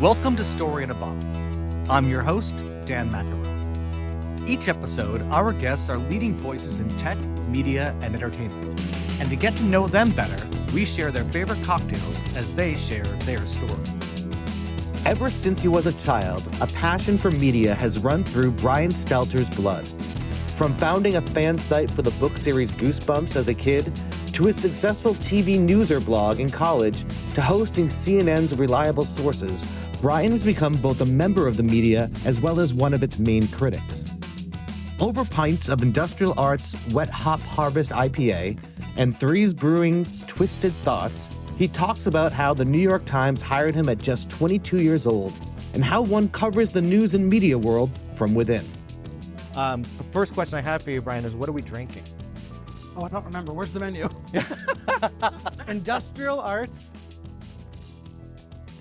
Welcome to Story in a Bottle. I'm your host, Dan McElroy. Each episode, our guests are leading voices in tech, media, and entertainment. And to get to know them better, we share their favorite cocktails as they share their story. Ever since he was a child, a passion for media has run through Brian Stelter's blood. From founding a fan site for the book series Goosebumps as a kid, to his successful TVNewser blog in college, to hosting CNN's Reliable Sources, Brian has become both a member of the media as well as one of its main critics. Over pints of Industrial Arts Wet Hop Harvest IPA and Threes Brewing Twisted Thoughts, he talks about how the New York Times hired him at just 22 years old and how one covers the news and media world from within. First question I have for you, Brian, is what are we drinking? Oh, I don't remember. Where's the menu? Industrial Arts.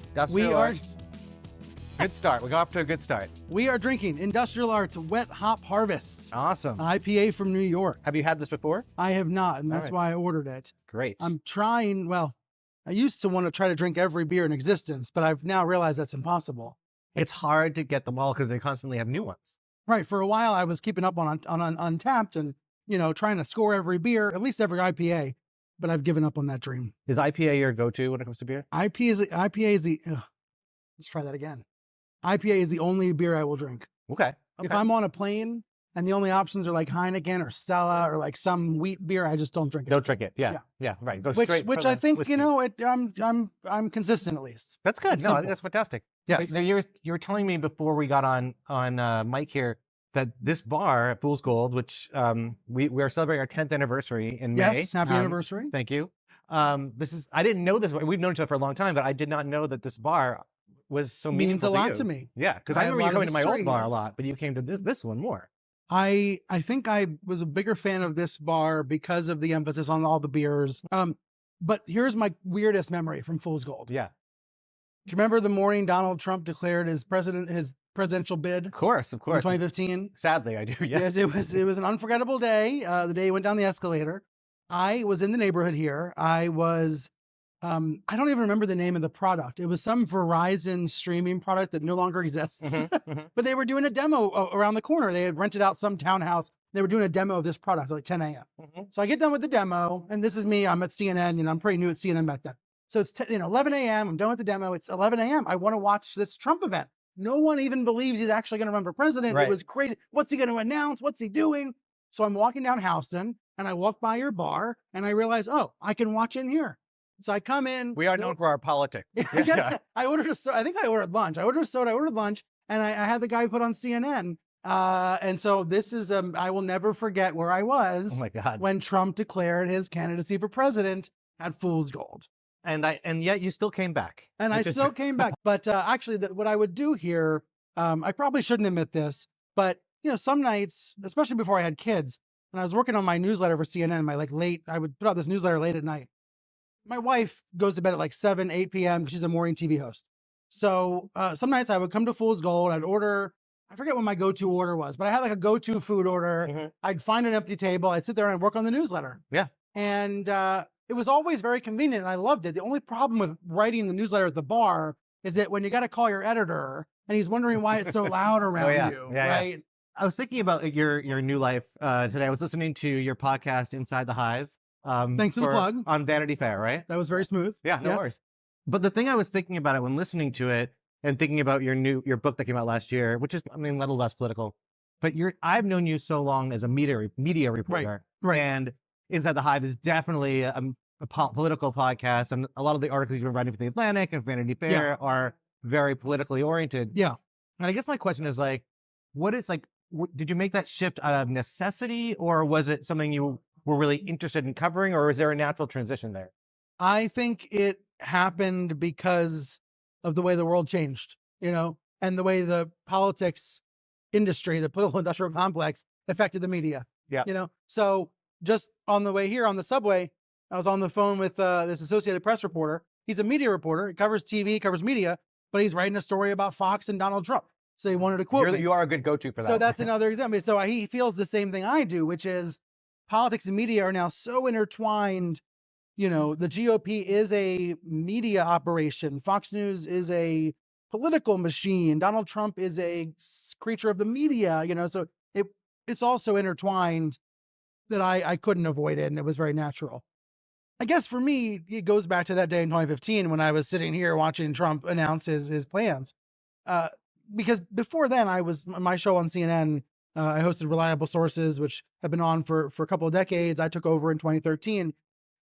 Industrial Arts. Good start. We got off to a good start. We are drinking Industrial Arts Wet Hop Harvest. Awesome. IPA from New York. Have you had this before? I have not, and that's right. why I ordered it. Great. I'm trying, I used to want to try to drink every beer in existence, but I've now realized that's impossible. It's hard to get them all because they constantly have new ones. Right. For a while, I was keeping up on Untapped and, trying to score every beer, at least every IPA, but I've given up on that dream. Is IPA your go-to when it comes to beer? Let's try that again. IPA is the only beer I will drink. Okay. If I'm on a plane and the only options are like Heineken or Stella or like some wheat beer, I just don't drink it. Don't drink it. Yeah. Right. Go Which straight. I think, whiskey. I'm consistent at least. That's good. Simple. No, that's fantastic. Yes. You were telling me before we got on mic here that this bar at Fool's Gold, which we are celebrating our 10th anniversary in May. Yes, happy anniversary. Thank you. I didn't know this. We've known each other for a long time, but I did not know that this bar was so meaningful Means a lot you. to me. Yeah, because I remember you coming to my old bar a lot, but you came to this one more. I think I was a bigger fan of this bar because of the emphasis on all the beers. But here's my weirdest memory from Fool's Gold. Yeah. Do you remember the morning Donald Trump declared his presidential bid? Of course. In 2015. Sadly, I do. Yes. Yes, it was an unforgettable day. The day he went down the escalator. I was in the neighborhood here. I was, I don't even remember the name of the product. It was some Verizon streaming product that no longer exists. But they were doing a demo around the corner. They had rented out some townhouse. They were doing a demo of this product at like 10 a.m. So I get done with the demo, and this is me. I'm at CNN, I'm pretty new at CNN back then. So it's 11 a.m. I'm done with the demo. It's 11 a.m. I want to watch this Trump event. No one even believes he's actually going to run for president. Right. It was crazy. What's he going to announce? What's he doing? So I'm walking down Houston, and I walk by your bar, and I realize, I can watch in here. So I come in. We are known for our politics. I ordered I think I ordered lunch. I ordered a soda. I ordered lunch, and I had the guy put on CNN. And so this is, I will never forget where I was. Oh my God. When Trump declared his candidacy for president at Fool's Gold. And yet you still came back. And I still came back. But actually, what I would do here, I probably shouldn't admit this, but some nights, especially before I had kids, when I was working on my newsletter for CNN, I would put out this newsletter late at night. My wife goes to bed at like 7, 8 p.m. because she's a morning TV host. So some nights I would come to Fool's Gold. I'd order, I forget what my go-to order was, but I had like a go-to food order. I'd find an empty table. I'd sit there and I'd work on the newsletter. Yeah. And it was always very convenient, and I loved it. The only problem with writing the newsletter at the bar is that when you got to call your editor, and he's wondering why it's so loud around you, right? Yeah. I was thinking about your new life today. I was listening to your podcast, Inside the Hive. Thanks for the plug. On Vanity Fair, right? That was very smooth. Yeah, no worries. But the thing I was thinking about it when listening to it and thinking about your book that came out last year, which is, a little less political, but I've known you so long as a media reporter. Right. And Inside the Hive is definitely a political podcast, and a lot of the articles you've been writing for The Atlantic and Vanity Fair are very politically oriented. Yeah. And I guess my question is did you make that shift out of necessity, or was it something you were really interested in covering, or is there a natural transition there? I think it happened because of the way the world changed, and the way the politics industry, the political industrial complex affected the media. Yeah. So just on the way here on the subway, I was on the phone with this Associated Press reporter. He's a media reporter. He covers TV, covers media, but he's writing a story about Fox and Donald Trump. So he wanted to quote me. You are a good go-to for that. So that's another example. So he feels the same thing I do, which is politics and media are now so intertwined. The GOP is a media operation. Fox News is a political machine. Donald Trump is a creature of the media, so it's also intertwined that I couldn't avoid it, and it was very natural. I guess for me, it goes back to that day in 2015 when I was sitting here watching Trump announce his plans. Because before then, I was my show on CNN. I hosted Reliable Sources, which have been on for a couple of decades. I took over in 2013.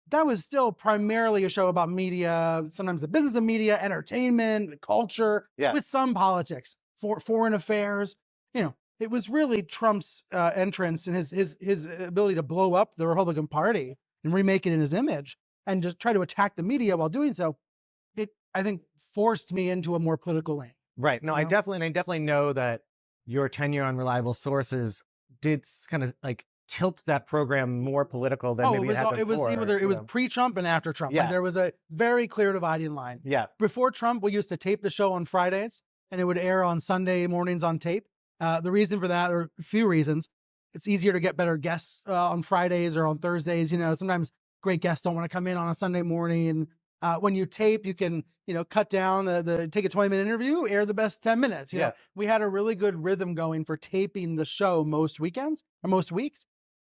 That was still primarily a show about media, sometimes the business of media, entertainment, culture, with some politics, foreign affairs. It was really Trump's entrance and his ability to blow up the Republican Party and remake it in his image and just try to attack the media while doing so. It, I think, forced me into a more political lane. Right. No, I definitely know that your tenure on Reliable Sources did kind of like tilt that program more political than maybe it was pre-Trump and after Trump. Yeah. Like, there was a very clear dividing line. Yeah. Before Trump, we used to tape the show on Fridays and it would air on Sunday mornings on tape. The reason for that, or a few reasons. It's easier to get better guests on Fridays or on Thursdays. Sometimes great guests don't want to come in on a Sunday morning. When you tape, you can, cut down take a 20-minute interview, air the best 10 minutes. We had a really good rhythm going for taping the show most weekends or most weeks.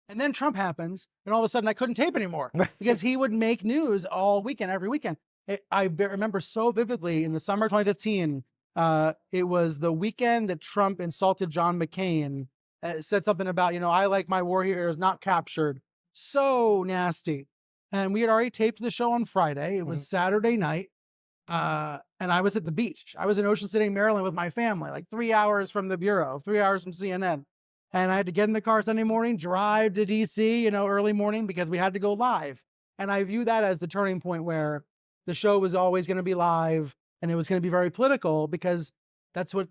And then Trump happens, and all of a sudden I couldn't tape anymore because he would make news all weekend, every weekend. I remember so vividly in the summer of 2015, it was the weekend that Trump insulted John McCain, said something about, I like my war heroes not captured. So nasty. And we had already taped the show on Friday. It was Saturday night. And I was at the beach. I was in Ocean City, Maryland with my family, like 3 hours from the Bureau, 3 hours from CNN. And I had to get in the car Sunday morning, drive to DC, early morning because we had to go live. And I view that as the turning point where the show was always going to be live and it was going to be very political because that was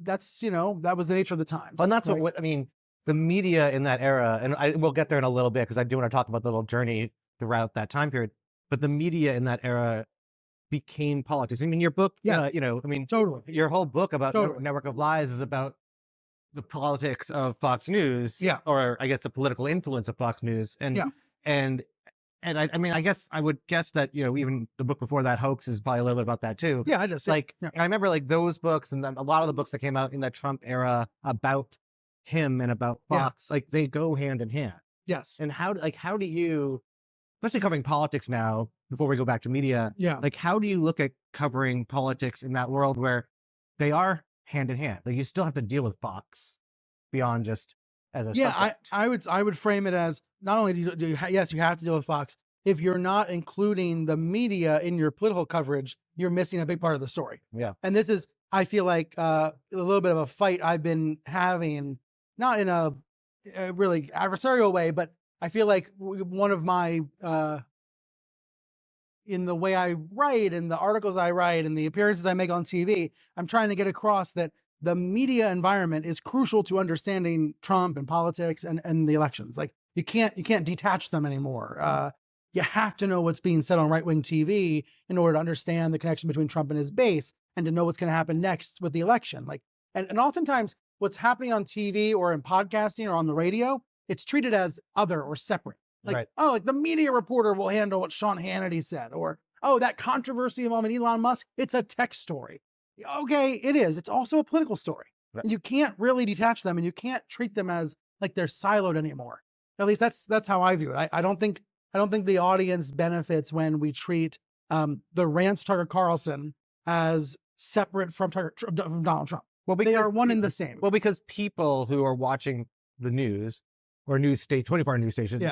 the nature of the times. Well, and that's what I mean, the media in that era, and we'll get there in a little bit because I do want to talk about the little journey throughout that time period, but the media in that era became politics. I mean, your book, totally. Your whole book about Network of Lies is about the politics of Fox News, or I guess the political influence of Fox News, and I mean, I guess I would guess that even the book before that, Hoax, is probably a little bit about that too. Yeah, I just I remember those books and a lot of the books that came out in that Trump era about him and about Fox, they go hand in hand. Yes. And how do you, especially covering politics now, before we go back to media, how do you look at covering politics in that world where they are hand in hand? You still have to deal with Fox beyond just as a subject. I would frame it as not only do you have to deal with Fox. If you're not including the media in your political coverage, you're missing a big part of the story. Yeah. And this is, I feel like, a little bit of a fight I've been having, not in a really adversarial way, but I feel like one of my in the way I write and the articles I write and the appearances I make on TV, I'm trying to get across that the media environment is crucial to understanding Trump and politics and the elections. You can't detach them anymore. You have to know what's being said on right-wing TV in order to understand the connection between Trump and his base and to know what's going to happen next with the election. And oftentimes what's happening on TV or in podcasting or on the radio, it's treated as other or separate. The media reporter will handle what Sean Hannity said, or, that controversy involving Elon Musk, it's a tech story. Okay, it is. It's also a political story. Right. And you can't really detach them and you can't treat them as they're siloed anymore. At least that's how I view it. I don't think the audience benefits when we treat the rants of Tucker Carlson as separate from Donald Trump. Well, they are one and the same. Well, because people who are watching the news or 24-hour news stations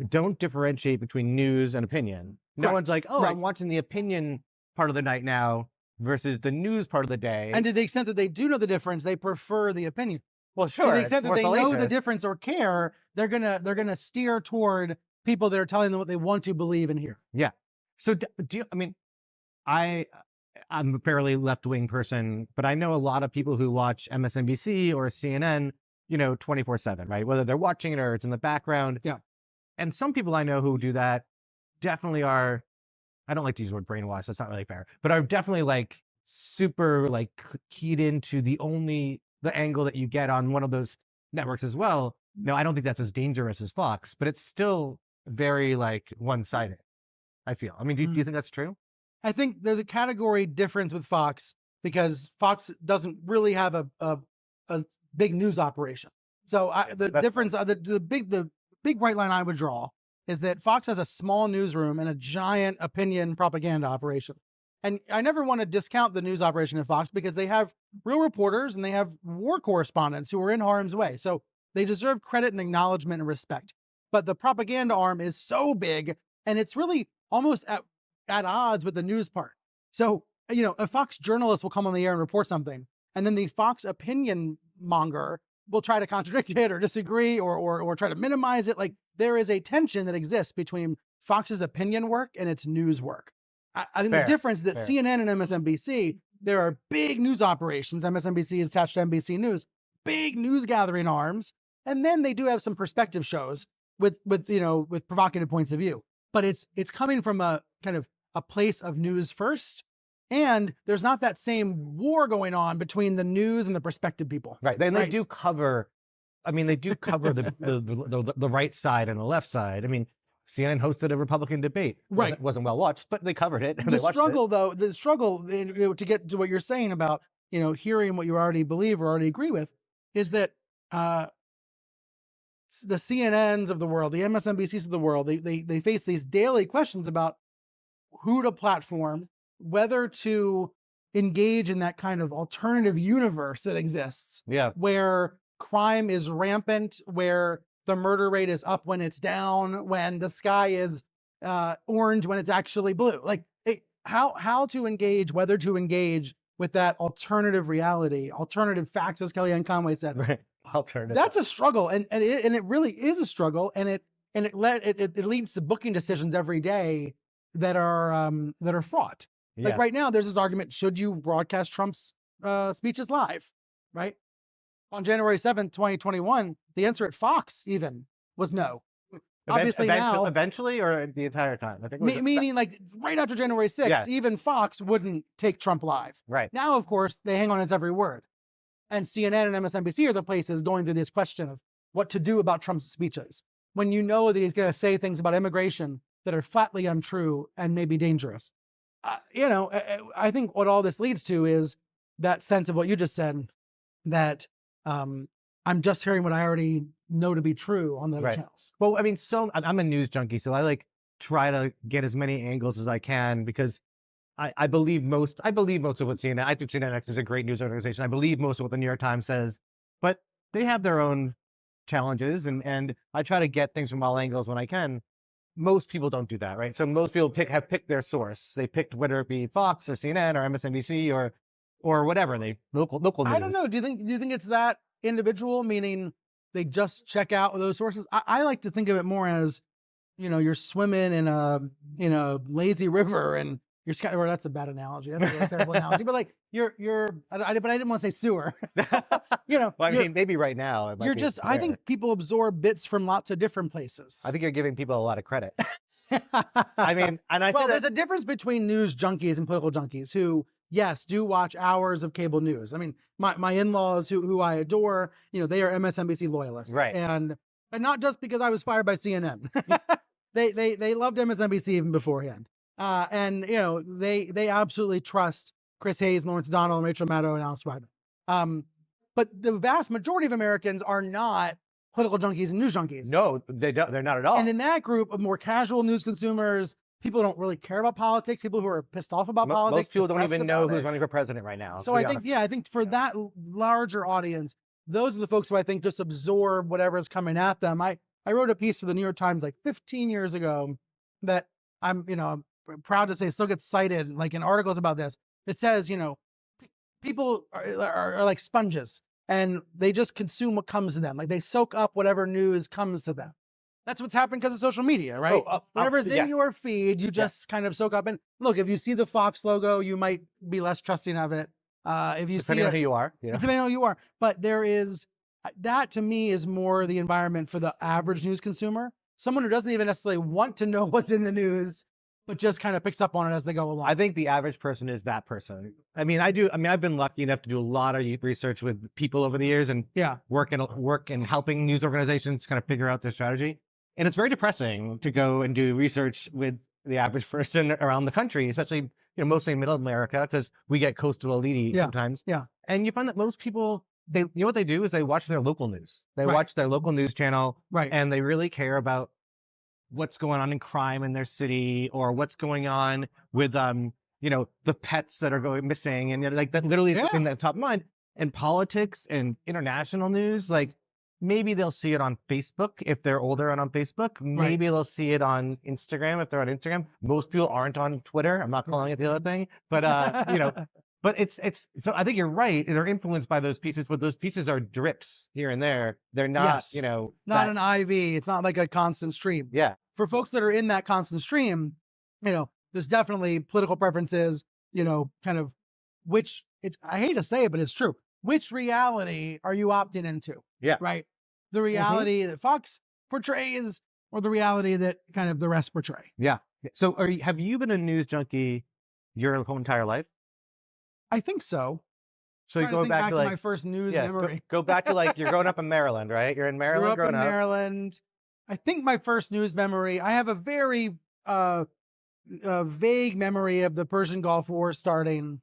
don't differentiate between news and opinion. No one's like, I'm watching the opinion part of the night now versus the news part of the day. And to the extent that they do know the difference, they prefer the opinion. Well, sure. To the extent that they know the difference or care, they're gonna steer toward people that are telling them what they want to believe and hear. Yeah. So do you, I mean, I'm a fairly left-wing person, but I know a lot of people who watch MSNBC or CNN, 24/7, right? Whether they're watching it or it's in the background. Yeah. And some people I know who do that definitely are, I don't like to use the word brainwashed, that's not really fair, but are definitely super keyed into the angle that you get on one of those networks as well. No, I don't think that's as dangerous as Fox, but it's still very one-sided, I feel. I mean, do you think that's true? I think there's a category difference with Fox. because Fox doesn't really have a big news operation. So the difference, the big bright line I would draw is that Fox has a small newsroom and a giant opinion propaganda operation. And I never want to discount the news operation at Fox because they have real reporters and they have war correspondents who are in harm's way. So they deserve credit and acknowledgement and respect. But the propaganda arm is so big and it's really almost at odds with the news part. So, a Fox journalist will come on the air and report something, and then the Fox opinion monger will try to contradict it or disagree or try to minimize it. Like, there is a tension that exists between Fox's opinion work and its news work. I think the difference is that CNN and MSNBC, there are big news operations. MSNBC is attached to NBC News, big news gathering arms. And then they do have some perspective shows with provocative points of view. But it's coming from a kind of a place of news first. And there's not that same war going on between the news and the perspective people. Right. They do cover, the right side and the left side. I mean, CNN hosted a Republican debate. Right. Wasn't well watched, but they covered it. The struggle to get to what you're saying about, hearing what you already believe or already agree with is that the CNNs of the world, the MSNBCs of the world, they face these daily questions about who to platform, whether to engage in that kind of alternative universe that exists, where crime is rampant, where the murder rate is up when it's down, when the sky is orange when it's actually blue. Like, how to engage, whether to engage with that alternative reality, alternative facts, as Kellyanne Conway said. Right. Alternative. That's a struggle, and it really is a struggle, and it leads to booking decisions every day that are fraught. Yeah. Like right now, there's this argument: should you broadcast Trump's speeches live? Right. On January 7th, 2021, the answer at Fox even was no. Obviously now, eventually, or the entire time. I think meaning like right after January 6th, even Fox wouldn't take Trump live. Right. Now, of course, they hang on its every word. And CNN and MSNBC are the places going through this question of what to do about Trump's speeches when you know that he's going to say things about immigration that are flatly untrue and maybe dangerous. I think what all this leads to is that sense of what you just said, that I'm just hearing what I already know to be true on the other channels. Well, I mean, I'm a news junkie, so I try to get as many angles as I can because I believe most of what CNN, I think CNN is a great news organization. I believe most of what the New York Times says, but they have their own challenges and I try to get things from all angles when I can. Most people don't do that, right? So most people have picked their source. They picked whether it be Fox or CNN or MSNBC or whatever, local news. I don't know. Do you think it's that individual, meaning they just check out those sources? I like to think of it more as, you're swimming in a lazy river and you're or that's a bad analogy. That's a terrible analogy. But like but I didn't want to say sewer. Well, I mean, maybe right now. I think people absorb bits from lots of different places. I think you're giving people a lot of credit. There's a difference between news junkies and political junkies who, yes, do watch hours of cable news. I mean, my in-laws who I adore, they are MSNBC loyalists. Right. And not just because I was fired by CNN. They loved MSNBC even beforehand. They absolutely trust Chris Hayes, Lawrence O'Donnell, and Rachel Maddow, and Alex Ryder. But the vast majority of Americans are not political junkies and news junkies. No, they don't. They're not at all. And in that group of more casual news consumers, people who don't really care about politics, people who are pissed off about politics. Most people don't even know who's running for president right now. So I think for that larger audience, those are the folks who I think just absorb whatever's coming at them. I wrote a piece for the New York Times like 15 years ago that I'm proud to say still gets cited like in articles about this. It says, people are like sponges and they just consume what comes to them. Like they soak up whatever news comes to them. That's what's happened because of social media, right? Whatever's in your feed, you just kind of soak up. And look, if you see the Fox logo, you might be less trusting of it. If you depending on who you are. Depending on who you are. But that to me is more the environment for the average news consumer. Someone who doesn't even necessarily want to know what's in the news, but just kind of picks up on it as they go along. I think the average person is that person. I've been lucky enough to do a lot of research with people over the years and work and helping news organizations kind of figure out their strategy. And it's very depressing to go and do research with the average person around the country, especially mostly middle America, because we get coastal elite sometimes. Yeah. And you find that most people, what they do is they watch their local news. They watch their local news channel, and they really care about what's going on in crime in their city, or what's going on with, the pets that are going missing. And like that literally is the thing that's top of mind. And politics and international news, like maybe they'll see it on Facebook if they're older and on Facebook. Maybe they'll see it on Instagram if they're on Instagram. Most people aren't on Twitter. I'm not calling it the other thing, but but it's so I think you're right. They're influenced by those pieces, but those pieces are drips here and there. They're not, not an IV. It's not like a constant stream. Yeah. For folks that are in that constant stream, there's definitely political preferences, kind of I hate to say it, but it's true. Which reality are you opting into? Yeah. Right. The reality that Fox portrays, or the reality that kind of the rest portray. Yeah. So have you been a news junkie your whole entire life? I think so. So you go back to my first news memory. Go back to you're growing up in Maryland, right? You're in Maryland growing up. Maryland. I think my first news memory, I have a very vague memory of the Persian Gulf War starting.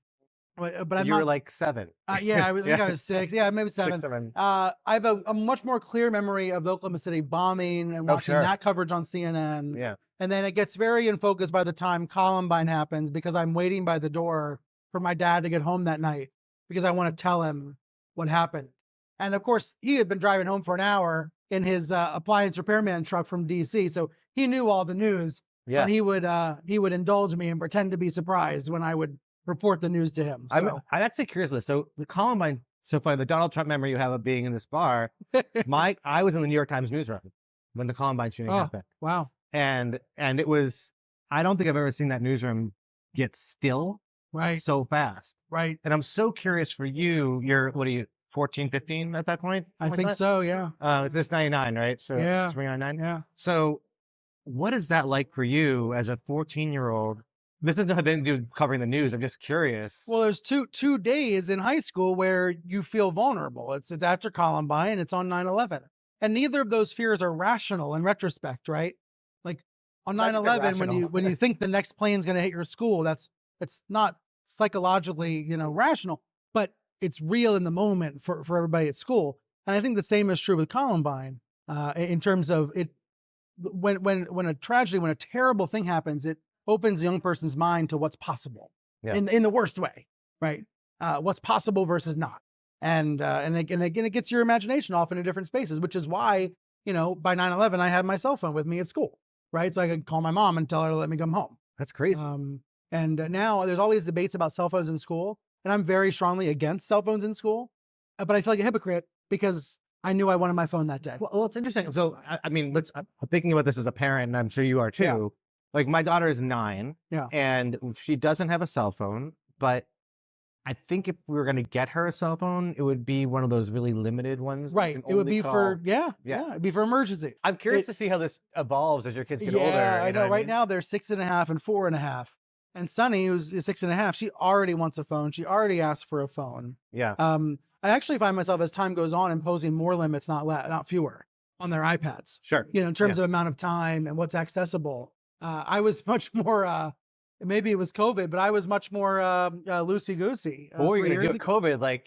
But you were like 7. I think I was 6. Yeah, maybe 7. 6, 7. I have a much more clear memory of the Oklahoma City bombing and watching that coverage on CNN. Yeah. And then it gets very in focus by the time Columbine happens, because I'm waiting by the door for my dad to get home that night, because I want to tell him what happened. And of course, he had been driving home for an hour in his appliance repairman truck from DC, so he knew all the news. Yeah. And he would indulge me and pretend to be surprised when I would report the news to him. So. I'm actually curious with this. So the Columbine, so funny, the Donald Trump memory you have of being in this bar, I was in the New York Times newsroom when the Columbine shooting happened. Wow. And it was, I don't think I've ever seen that newsroom get still so fast. Right. And I'm so curious for you, what are you, 14, 15 at that point? I think so, yeah. This 99, right? So yeah. It's 99? Yeah. So what is that like for you as a 14-year-old? This doesn't have anything to do with covering the news. I'm just curious. Well, there's two days in high school where you feel vulnerable. It's after Columbine, it's on 9/11. And neither of those fears are rational in retrospect, right? Like on 9/11, when you think the next plane's going to hit your school, it's not psychologically, rational, but it's real in the moment for everybody at school. And I think the same is true with Columbine, in terms of it. When a tragedy, when a terrible thing happens, it opens a young person's mind to what's possible in the worst way, right? What's possible versus not. And again, it gets your imagination off into different spaces, which is why, by 9/11, I had my cell phone with me at school, right? So I could call my mom and tell her to let me come home. That's crazy. And now there's all these debates about cell phones in school, and I'm very strongly against cell phones in school, but I feel like a hypocrite because I knew I wanted my phone that day. Well, it's interesting. So, I'm thinking about this as a parent, and I'm sure you are too. Yeah. Like my daughter is 9, and she doesn't have a cell phone, but I think if we were going to get her a cell phone, it would be one of those really limited ones. Right. It would be it'd be for emergency. I'm curious to see how this evolves as your kids get older. Yeah, I know. Right now they're 6.5 and 4.5. And Sunny, who's 6.5, she already wants a phone. She already asked for a phone. Yeah. I actually find myself as time goes on imposing more limits, not fewer, on their iPads. Sure. In terms of amount of time and what's accessible. I was much more, maybe it was COVID, but I was much more loosey-goosey. What were you going to do with COVID?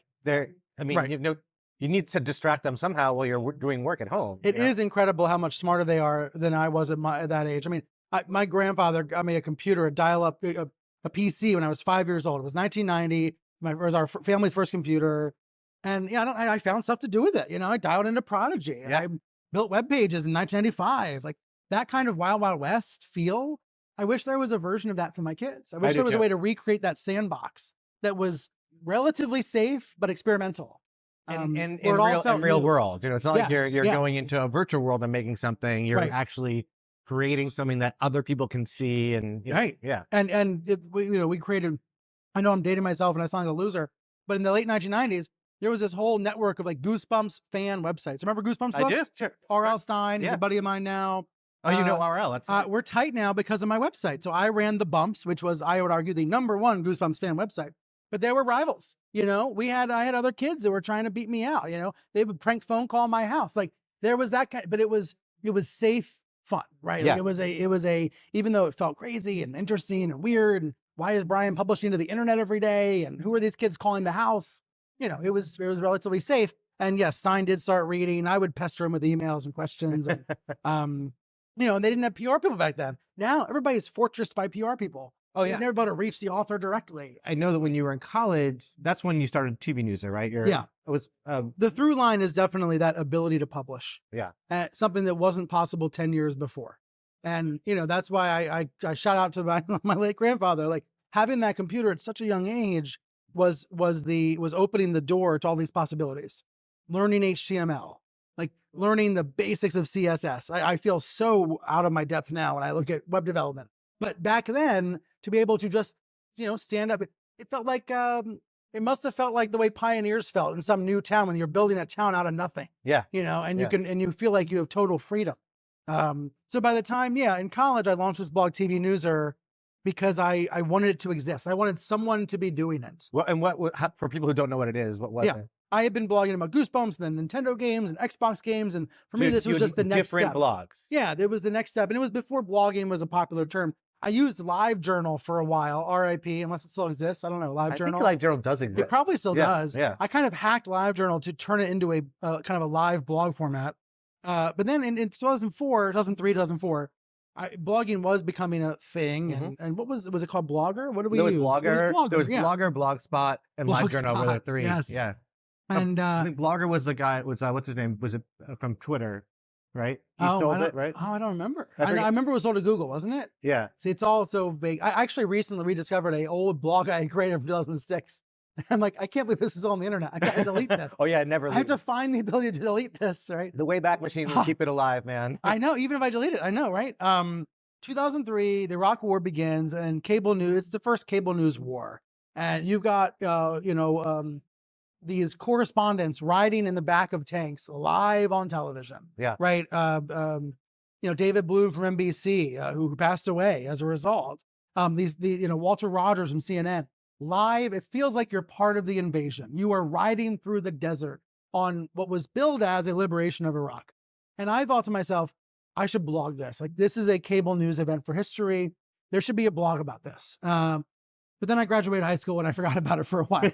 You need to distract them somehow while you're doing work at home. It is incredible how much smarter they are than I was at that age. I mean, my grandfather got me a computer, a dial-up, a PC when I was 5 years old. It was 1990. It was our family's first computer. And I found stuff to do with it. I dialed into Prodigy. And I built web pages in 1995. Like that kind of Wild Wild West feel. I wish there was a version of that for my kids. I wish there was a way to recreate that sandbox that was relatively safe but experimental. In real world. It's not like you're going into a virtual world and making something. You're actually creating something that other people can see. And we created. I know I'm dating myself and I sound like a loser, but in the late 1990s. There was this whole network of like Goosebumps fan websites. Remember Goosebumps books? I do. Sure. R.L. Stein is a buddy of mine now. Oh, you know R.L. That's right. We're tight now because of my website. So I ran the Bumps, which was, I would argue, the #1 Goosebumps fan website. But there were rivals. I had other kids that were trying to beat me out. They would prank phone call my house. Like there was that kind, but it was safe fun, right? Yeah. Like, it was a even though it felt crazy and interesting and weird, and why is Brian publishing to the internet every day? And who are these kids calling the house? You know, it was relatively safe. And yes, Stein did start reading. I would pester him with emails and questions. And, you know, and they didn't have PR people back then. Now everybody's fortressed by PR people. Oh yeah. You're never able to reach the author directly. I know that when you were in college, that's when you started TVNewser, right? Yeah. It was the through line is definitely that ability to publish. Yeah. Something that wasn't possible 10 years before. And, you know, that's why I shout out to my late grandfather, like having that computer at such a young age was opening the door to all these possibilities. Learning HTML, like learning the basics of CSS. I feel so out of my depth now when I look at web development. But back then, to be able to just, you know, stand up, it felt like, it must have felt like the way pioneers felt in some new town when you're building a town out of nothing. Yeah. You know, and you feel like you have total freedom. So by the time, in college, I launched this blog, TVNewser, because I wanted it to exist. I wanted someone to be doing it. Well, and for people who don't know what it is, what was it? I had been blogging about Goosebumps and then Nintendo games and Xbox games. And for me, this was just the next step. Different blogs. Yeah, it was the next step. And it was before blogging was a popular term. I used LiveJournal for a while, RIP, unless it still exists. I don't know, LiveJournal. I think LiveJournal does exist. It probably still does. Yeah. I kind of hacked LiveJournal to turn it into a kind of a live blog format. But then in 2004, 2004, blogging was becoming a thing. And what was it called? Blogger? What did we use? There was Blogger, Blogspot, and Blogspot, LiveJournal were the three. Yes. Yeah. And I think Blogger was the guy, what's his name? Was it from Twitter, right? He sold it, right? Oh, I don't remember. I remember it was sold to Google, wasn't it? Yeah. See, it's all so vague. I actually recently rediscovered an old blog I created from 2006. I'm like, I can't believe this is on the internet. I gotta delete that. Oh yeah, I have to find the ability to delete this, right? The Wayback Machine will keep it alive, man. I know, even if I delete it, I know, right? 2003, the Iraq War begins, and cable news, it's the first cable news war. And you've got, these correspondents riding in the back of tanks live on television. Yeah. Right. David Bloom from NBC, who passed away as a result. Walter Rogers from CNN live. It feels like you're part of the invasion. You are riding through the desert on what was billed as a liberation of Iraq. And I thought to myself, I should blog this. Like, this is a cable news event for history. There should be a blog about this. But then I graduated high school and I forgot about it for a while.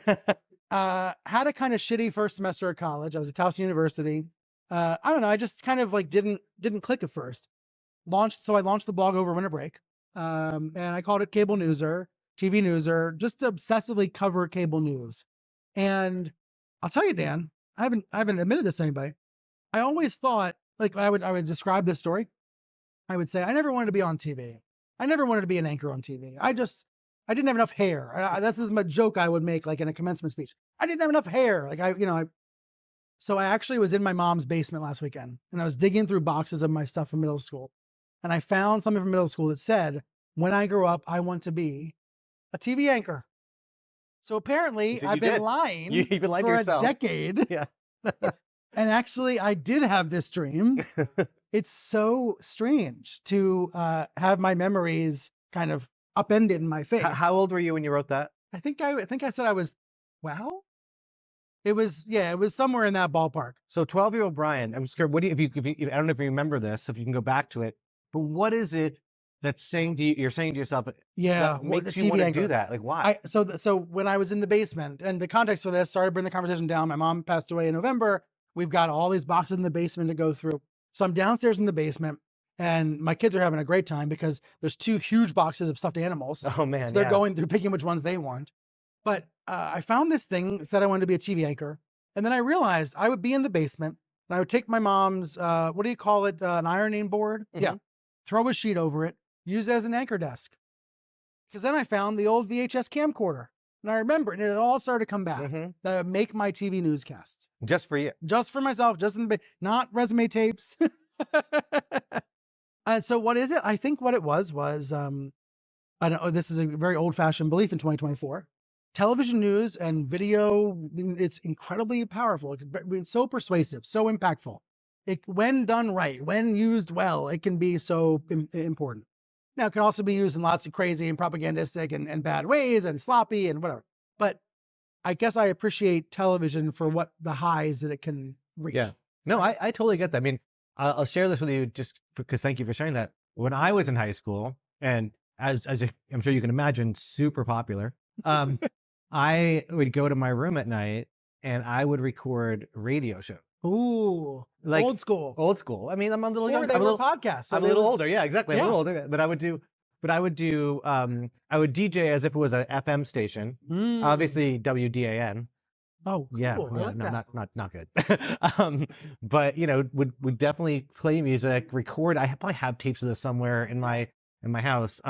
Had a kind of shitty first semester of college. I was at Towson University. I don't know. I just kind of like didn't click at first. So I launched the blog over winter break. And I called it Cable Newser, TVNewser, just to obsessively cover cable news. And I'll tell you, Dan, I haven't admitted this to anybody. I always thought, like, I would describe this story. I would say, I never wanted to be on TV. I never wanted to be an anchor on TV. I didn't have enough hair. That's a joke I would make, like in a commencement speech. I didn't have enough hair. So I actually was in my mom's basement last weekend, and I was digging through boxes of my stuff from middle school. And I found something from middle school that said, when I grow up, I want to be a TV anchor. So apparently I've been lying for a decade. Yeah. And actually I did have this dream. It's so strange to have my memories kind of upended in my face. How old were you when you wrote that? I think I said I was 12. It was somewhere in that ballpark. So 12-year-old Brian, I'm scared. What do you, I don't know if you remember this, if you can go back to it, but what is it that's saying to you, you're saying to yourself, that makes you want to do that? Like, why? So when I was in the basement, and the context for this, sorry to bring the conversation down. My mom passed away in November. We've got all these boxes in the basement to go through. So I'm downstairs in the basement, and my kids are having a great time because there's 2 huge boxes of stuffed animals. Oh man. So they're going through picking which ones they want. But I found this thing that said I wanted to be a TV anchor. And then I realized I would be in the basement and I would take my mom's, what do you call it? An ironing board. Mm-hmm. Yeah. Throw a sheet over it, use it as an anchor desk. Because then I found the old VHS camcorder. And I remember, and it all started to come back, that I would make my TV newscasts. Just for you. Just for myself, just in the, not resume tapes. And so what is it? I think what it was, I don't know, this is a very old fashioned belief in 2024. Television news and video, it's incredibly powerful. It's so persuasive, so impactful. When done right, when used well, it can be so important. Now, it can also be used in lots of crazy and propagandistic and bad ways and sloppy and whatever. But I guess I appreciate television for what the highs that it can reach. Yeah. No, I totally get that. I mean, I'll share this with you just because thank you for sharing that. When I was in high school, and as I'm sure you can imagine, super popular. I would go to my room at night and I would record radio shows. Ooh, like old school. Old school. I mean, I'm a little Or younger. they I'm a were little podcasts. So I'm a little older. Yeah, exactly. I'm a Yeah. little older. But I would DJ as if it was an FM station. Obviously WDAN. Oh, cool. Yeah, I like that. not good. But you know, would definitely play music, record. I probably have tapes of this somewhere in my house.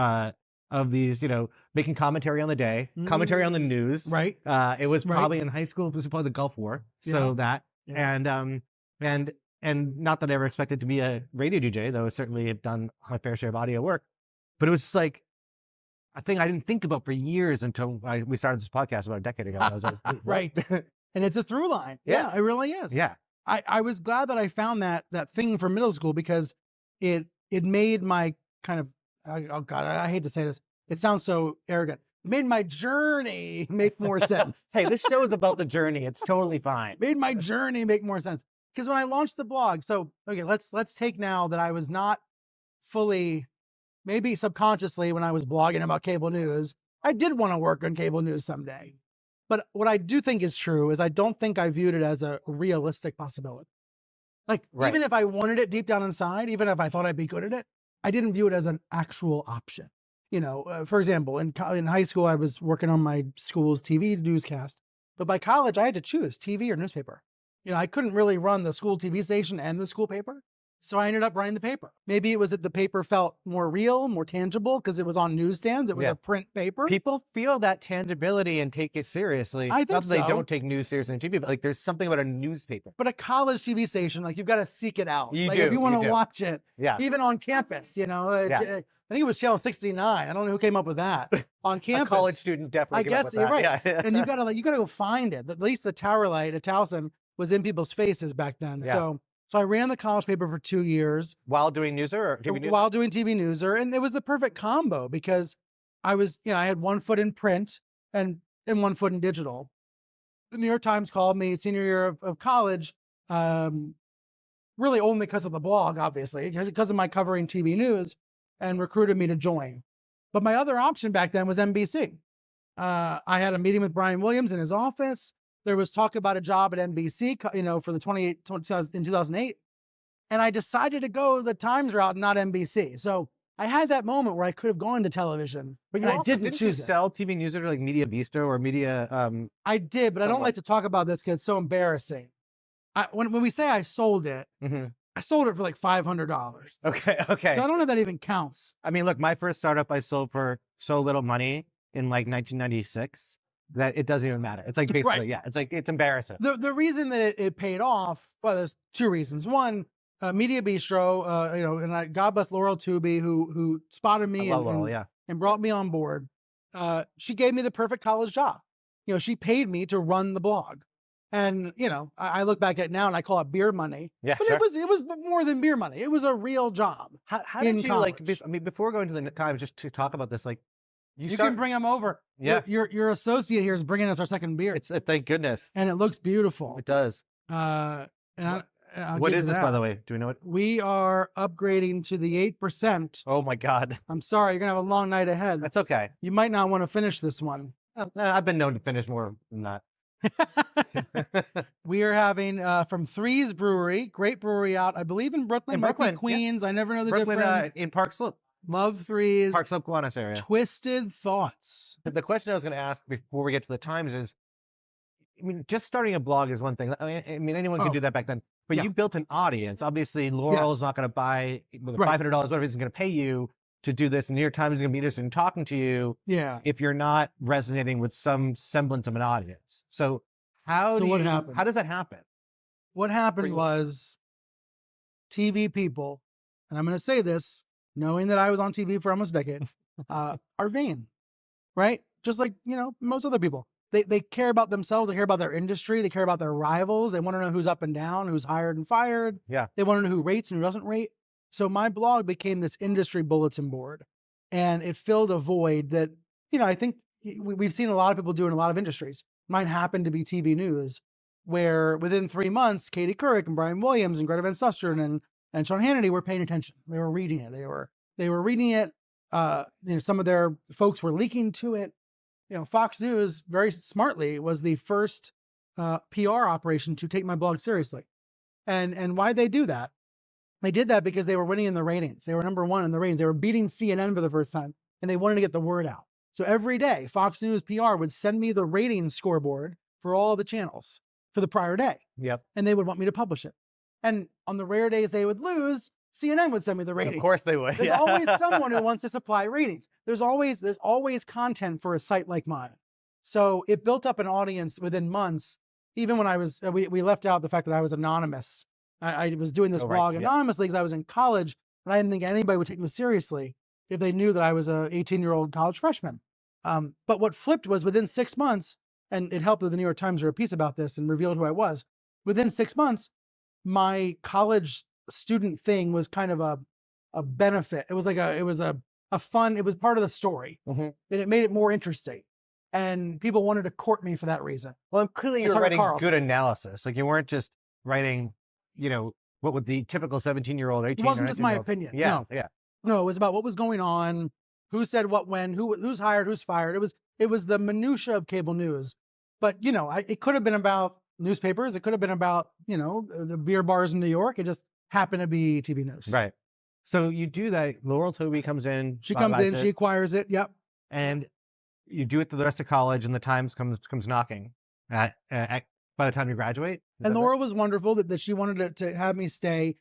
Of these, you know, making commentary on the day, commentary on the news. Right. It was probably in high school. It was probably the Gulf War. So that and not that I ever expected to be a radio DJ, though I certainly have done my fair share of audio work. But it was just like a thing I didn't think about for years until we started this podcast about a decade ago. I was like, right. And it's a through line. Yeah, it really is. Yeah. I was glad that I found that thing from middle school because it made my kind of, oh God, I hate to say this. It sounds so arrogant. It made my journey make more sense. Hey, this show is about the journey. It's totally fine. Made my journey make more sense. Because when I launched the blog, so, okay, let's take now that I was not fully, maybe subconsciously when I was blogging about cable news, I did want to work on cable news someday. But what I do think is true is I don't think I viewed it as a realistic possibility. Like, even if I wanted it deep down inside, even if I thought I'd be good at it, I didn't view it as an actual option. You know, for example, in high school, I was working on my school's TV newscast. But by college, I had to choose TV or newspaper. You know, I couldn't really run the school TV station and the school paper. So I ended up running the paper. Maybe it was that the paper felt more real, more tangible because it was on newsstands. It was a print paper. People feel that tangibility and take it seriously. I think Not that so. they don't take news seriously on TV, but like there's something about a newspaper. But a college TV station, like you've got to seek it out. You like do, if you want you to do. watch it, even on campus, you know, I think it was channel 69. I don't know who came up with that on campus. A college student definitely came up with that. You're right. Yeah. And you got to go find it. At least the tower light at Towson was in people's faces back then. Yeah. So I ran the college paper for 2 years. While doing Newser or TV Newser? While doing TV Newser. And it was the perfect combo because I was, you know, I had 1 foot in print and 1 foot in digital. The New York Times called me senior year of college, really only because of the blog, obviously, because of my covering TV news, and recruited me to join. But my other option back then was NBC. I had a meeting with Brian Williams in his office. There was talk about a job at NBC, you know, for in 2008. And I decided to go the Times route and not NBC. So I had that moment where I could have gone to television, but I didn't choose it. Sell TV Newser to like Media Bistro or Media? I did, but I don't like to talk about this because it's so embarrassing. When we say I sold it, I sold it for like $500. Okay. So I don't know if that even counts. I mean, look, my first startup I sold for so little money in like 1996. That it doesn't even matter. It's like basically, it's like, it's embarrassing. The reason that it paid off, well, there's 2 reasons. One, Media Bistro, you know, and God bless Laurel Tooby, who spotted me and brought me on board. She gave me the perfect college job. You know, she paid me to run the blog. And, you know, I look back at it now and I call it beer money. Yeah, but it was more than beer money. It was a real job. How did you college. I mean, before going to the Times, just to talk about this, like, you can bring them over. Yeah. Your associate here is bringing us our second beer. It's thank goodness. And it looks beautiful. It does. And what is this, by the way? Do we know it? We are upgrading to the 8%. Oh my God. I'm sorry. You're going to have a long night ahead. That's okay. You might not want to finish this one. I've been known to finish more than that. We are having from Three's Brewery, great brewery out, I believe in Brooklyn, Queens. I never know the difference. In Park Slope. Love Three's. Park Slope, Kiwanis area. Twisted Thoughts. The question I was going to ask before we get to the Times is, I mean, just starting a blog is one thing. I mean anyone could do that back then. But you built an audience. Obviously, Laurel is not going to buy with $500, whatever it's going to pay you to do this. And New York Times is going to be interested in talking to you. Yeah. If you're not resonating with some semblance of an audience. So what happened? How does that happen? What happened was TV people, and I'm going to say this, knowing that I was on TV for almost a decade, are vain, right? Just like, you know, most other people. They care about themselves. They care about their industry. They care about their rivals. They want to know who's up and down, who's hired and fired. Yeah. They want to know who rates and who doesn't rate. So my blog became this industry bulletin board, and it filled a void that, you know, I think we've seen a lot of people do in a lot of industries. Mine happened to be TV news, where within 3 months, Katie Couric and Brian Williams and Greta Van Susteren and Sean Hannity were paying attention. They were reading it. They were reading it some of their folks were leaking to it. Fox News very smartly was the first PR operation to take my blog seriously. And why they do that? They did that because they were winning in the ratings. They were number one in the ratings. They were beating CNN for the first time, and they wanted to get the word out. So every day, Fox News PR would send me the ratings scoreboard for all the channels for the prior day. Yep. And they would want me to publish it. And on the rare days they would lose, CNN would send me the ratings. Of course they would. There's always someone who wants to supply ratings. There's always content for a site like mine. So it built up an audience within months. Even when I was, we left out the fact that I was anonymous. I was doing this blog anonymously because I was in college, but I didn't think anybody would take me seriously if they knew that I was a 18-year-old college freshman. But what flipped was within 6 months, and it helped that the New York Times wrote a piece about this and revealed who I was. Within 6 months, my college student thing was kind of a benefit. It was like it was a fun, it was part of the story. And it made it more interesting. And people wanted to court me for that reason. Well, clearly you were writing good analysis. Like you weren't just writing, what would the typical 17-year-old, 18-year-old. It wasn't just my opinion. Yeah. No, it was about what was going on, who said what when, who's hired, who's fired. It was the minutia of cable news. But, it could have been about newspapers. It could have been about, the beer bars in New York. It just happened to be TV news. Right. So you do that. Laurel Toby comes in. She comes in, she acquires it. Yep. And you do it the rest of college, and the Times comes knocking by the time you graduate. And Laura was wonderful that she wanted to have me stay.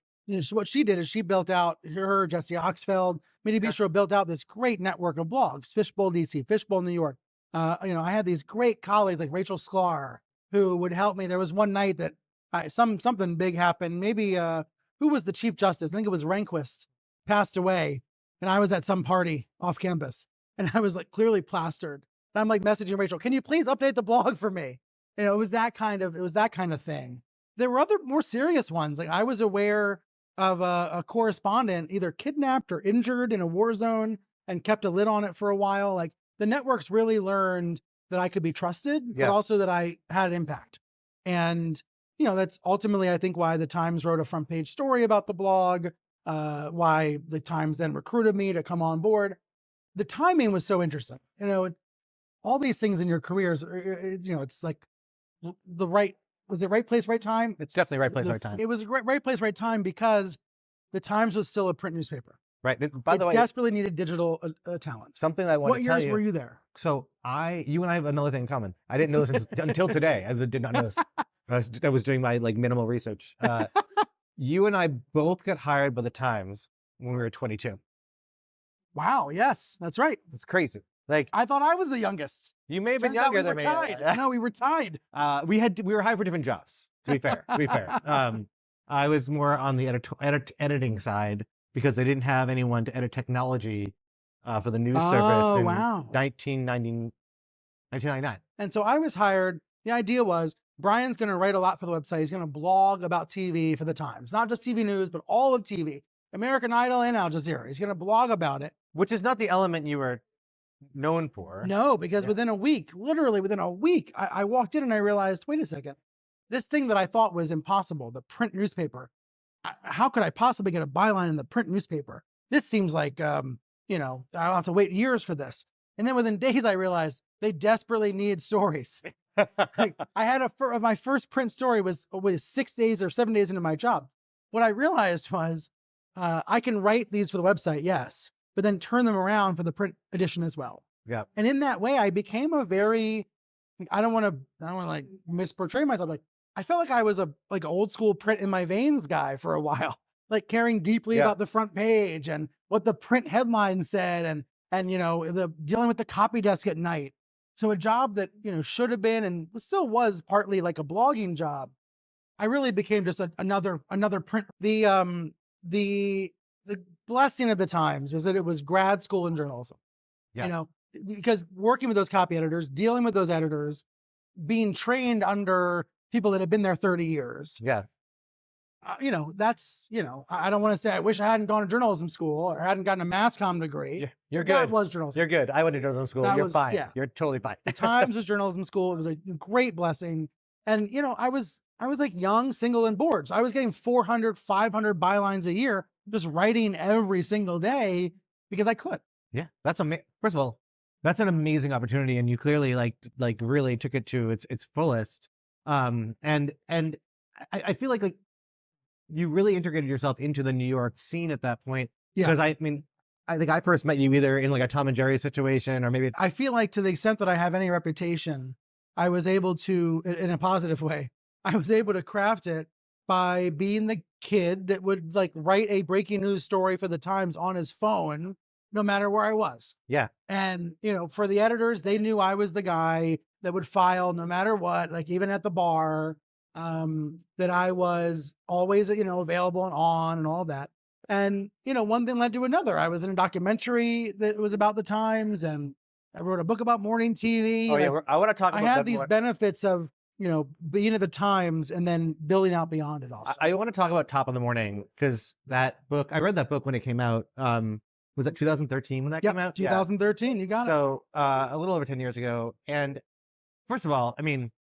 What she did is she built out Jesse Oxfeld, Mini Bistro built out this great network of blogs, Fishbowl DC, Fishbowl New York. I had these great colleagues like Rachel Sklar who would help me. There was one night that something big happened. Maybe who was the Chief Justice? I think it was Rehnquist, passed away, and I was at some party off campus, and I was like clearly plastered. And I'm like messaging Rachel, "Can you please update the blog for me?" It was that kind of thing. There were other more serious ones. Like I was aware of a correspondent either kidnapped or injured in a war zone and kept a lid on it for a while. Like the networks really learned that I could be trusted, but also that I had an impact. And, that's ultimately, I think, why the Times wrote a front page story about the blog, why the Times then recruited me to come on board. The timing was so interesting. All these things in your careers, it's like was it right place, right time? It's definitely right place, right time. It was a right place, right time because the Times was still a print newspaper. Right. By the way, desperately needed digital talent. Something I want to tell you. What years were you there? So you and I have another thing in common. I didn't know this until today. I did not know this. I was doing my minimal research. You and I both got hired by the Times when we were 22. Wow. Yes, that's right. It's crazy. I thought I was the youngest. You may have been younger than me. No, we were tied. We were hired for different jobs. To be fair. I was more on the editing side because they didn't have anyone to edit technology for the news service in 1999. And so I was hired. The idea was Brian's going to write a lot for the website. He's going to blog about TV for the Times, not just TV news, but all of TV, American Idol and Al Jazeera. He's going to blog about it. Which is not the element you were known for. No, because within a week, literally within a week, I walked in and I realized, wait a second, this thing that I thought was impossible, the print newspaper, how could I possibly get a byline in the print nursepaper? This seems like, I'll have to wait years for this. And then within days, I realized they desperately need stories. I had my first print story was 6 days or 7 days into my job. What I realized was I can write these for the website, yes, but then turn them around for the print edition as well. Yeah. And in that way, I became a very, I don't want to misportray myself. I felt like I was a old school print in my veins guy for a while, caring deeply about the front page and what the print headline said and the dealing with the copy desk at night. So a job that, should have been and still was partly like a blogging job. I really became just another print. The blessing of the Times was that it was grad school in journalism. Yeah. Because working with those copy editors, dealing with those editors, being trained under people that have been there 30 years. Yeah. I don't want to say I wish I hadn't gone to journalism school or hadn't gotten a mass comm degree. You're good. That was journalism. You're good. I went to journalism school. You're fine. Yeah. You're totally fine. The Times was journalism school. It was a great blessing. And, I was young, single and bored. So I was getting 400, 500 bylines a year, just writing every single day because I could. Yeah, first of all, that's an amazing opportunity, and you clearly like really took it to its fullest. And I feel like you really integrated yourself into the New York scene at that point. Yeah. Because I mean, I think I first met you either in like a Tom and Jerry situation, or maybe I feel like to the extent that I have any reputation, I was able to, in a positive way, I was able to craft it by being the kid that would like write a breaking news story for the Times on his phone, no matter where I was. Yeah. And, you know, for the editors, they knew I was the guy that would file no matter what, like even at the bar, that I was always, you know, available and on and all that. And, you know, one thing led to another. I was in a documentary that was about the Times, and I wrote a book about morning TV. Oh, yeah. I want to talk about I had these benefits of, you know, being at the Times and then building out beyond it also. I want to talk about Top of the Morning, because that book, I read that book when it came out. Was it 2013 when that came out? 2013. You got it. So a little over 10 years ago. And first of all, I mean,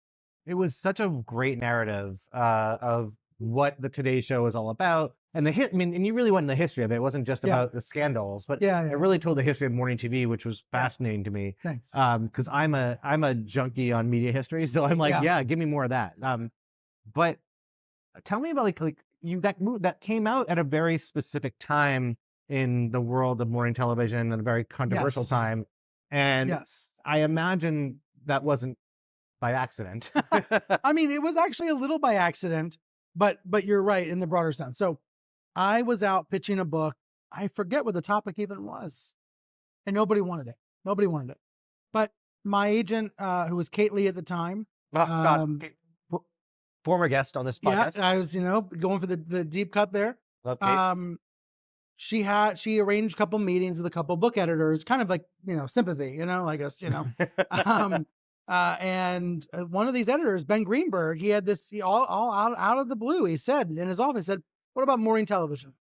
it was such a great narrative of what the Today Show is all about. And and you really went in the history of it. It wasn't just about the scandals, but it really told the history of morning TV, which was fascinating to me. Thanks. Because I'm a junkie on media history, so I'm like, give me more of that. But tell me about like that came out at a very specific time in the world of morning television, and a very controversial time. And I imagine that wasn't by accident. I mean, it was actually a little by accident, but you're right in the broader sense. So I was out pitching a book. I forget what the topic even was, and nobody wanted it. Nobody wanted it. But my agent, who was Kate Lee at the time, former guest on this podcast. Yeah, I was, you know, going for the deep cut there. Love Kate. She arranged a couple meetings with a couple book editors, kind of like, you know, sympathy, you know, I guess, you know. And one of these editors, Ben Greenberg, he had this all out of the blue. He said in his office, said, "What about morning television?"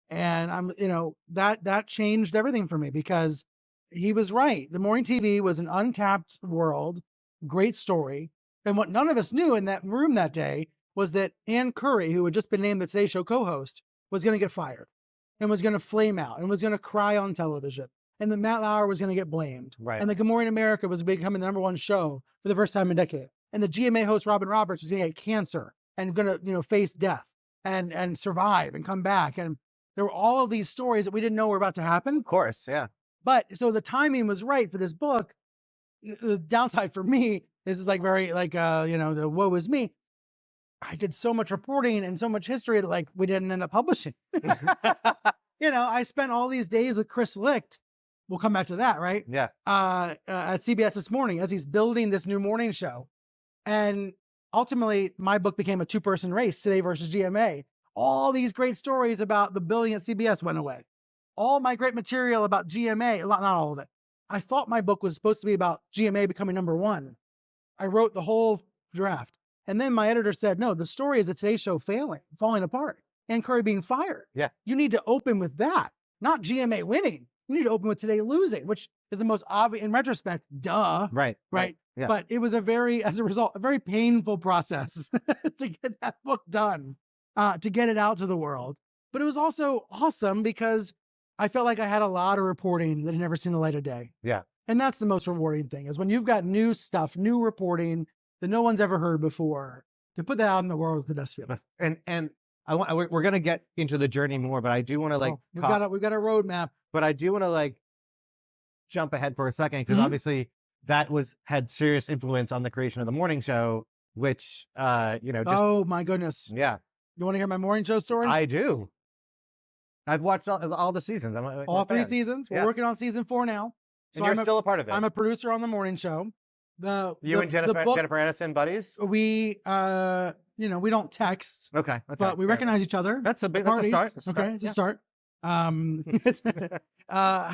And I'm, you know, that changed everything for me, because he was right. The morning TV was an untapped world, great story. And what none of us knew in that room that day was that Ann Curry, who had just been named the Today Show co-host, was going to get fired and was going to flame out and was going to cry on television. And then Matt Lauer was going to get blamed. Right. And the Good Morning America was becoming the #1 show for the first time in a decade. And the GMA host Robin Roberts was going to get cancer and going to, you know, face death and survive and come back. And there were all of these stories that we didn't know were about to happen. Of course, yeah. But so the timing was right for this book. The downside for me, this is like very like, you know, the woe is me. I did so much reporting and so much history that like we didn't end up publishing. You know, I spent all these days with Chris Licht. We'll come back to that, right? Yeah. At CBS This Morning, as he's building this new morning show. And ultimately, my book became a 2-person race, Today versus GMA. All these great stories about the building at CBS went away. All my great material about GMA, not all of it. I thought my book was supposed to be about GMA becoming #1. I wrote the whole draft. And then my editor said, no, the story is the Today Show falling apart, and Curry being fired. Yeah. You need to open with that, not GMA winning. You need to open with Today losing, which is the most obvious in retrospect. Duh. Right. Yeah. But it was as a result, a very painful process to get that book done, to get it out to the world. But it was also awesome because I felt like I had a lot of reporting that had never seen the light of day. Yeah. And that's the most rewarding thing, is when you've got new stuff, new reporting that no one's ever heard before. To put that out in the world is the best feeling. And we're going to get into the journey more, but I do want to we've got a roadmap. But I do want to jump ahead for a second, because obviously that had serious influence on the creation of the morning show, which, you know, oh my goodness. Yeah. You want to hear my morning show story? I do. I've watched all the seasons. All 3 seasons. We're working on season 4 now. So you're still a part of it. I'm a producer on the morning show. You and Jennifer Aniston buddies? We, you know, we don't text. Okay. But we recognize each other. That's a start. It's a start. How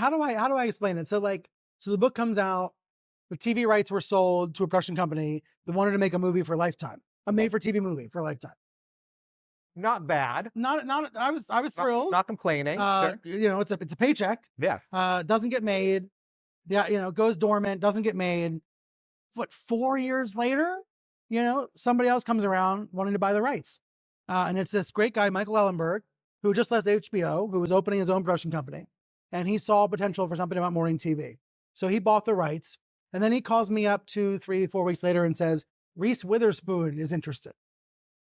do I explain it? So the book comes out, the TV rights were sold to a production company that wanted to make a movie for Lifetime, a made-for-TV movie for Lifetime. Not bad. I was thrilled. Not complaining. Sure. You know, it's a paycheck. Yeah. Doesn't get made. Yeah. You know, goes dormant, doesn't get made. 4 years later, you know, somebody else comes around wanting to buy the rights. And it's this great guy, Michael Ellenberg, who just left HBO, who was opening his own production company. and he saw potential for something about morning TV. So he bought the rights, and then he calls me up 2, 3, 4 weeks later and says, Reese Witherspoon is interested.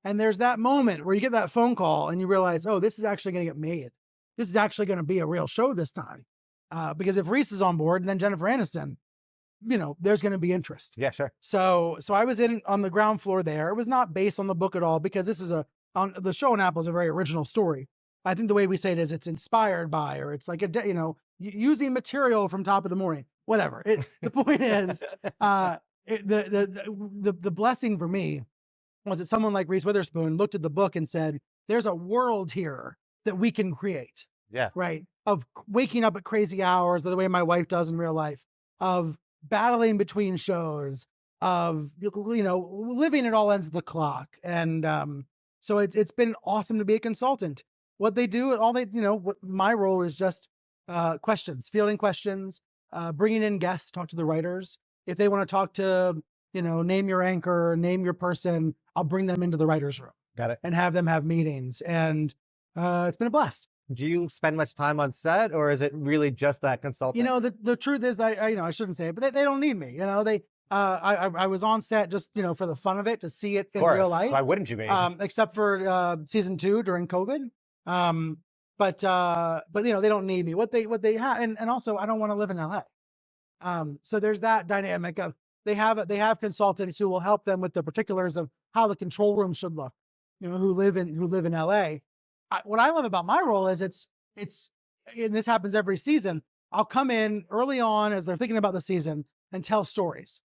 And there's that moment where you get that phone call and you realize, oh, this is actually going to get made. This is actually going to be a real show this time. Because if Reese is on board and then Jennifer Aniston, there's going to be interest. Yeah, sure. So I was on the ground floor there. It was not based on the book at all, because this is on the show on Apple is a very original story. I think the way we say it is it's inspired by, or it's like using material from Top of the Morning, whatever. The point is, the blessing for me was that someone like Reese Witherspoon looked at the book and said, there's a world here that we can create. Yeah. Right. Of waking up at crazy hours, the way my wife does in real life, of battling between shows, of, living at all ends of the clock. And so it's been awesome to be a consultant. What they do, what my role is just questions, fielding questions, bringing in guests to talk to the writers. If they want to talk to, name your anchor, name your person, I'll bring them into the writer's room. Got it. And have them have meetings. And it's been a blast. Do you spend much time on set, or is it really just that consulting? The truth is, I shouldn't say it, but they don't need me. I was on set just, for the fun of it, to see it in real life. Why wouldn't you be? Except for season 2 during COVID. But they don't need me. What they have, and also I don't want to live in LA. So there's that dynamic of they have consultants who will help them with the particulars of how the control room should look, who live in LA. What I love about my role is it's, and this happens every season. I'll come in early on as they're thinking about the season and tell stories.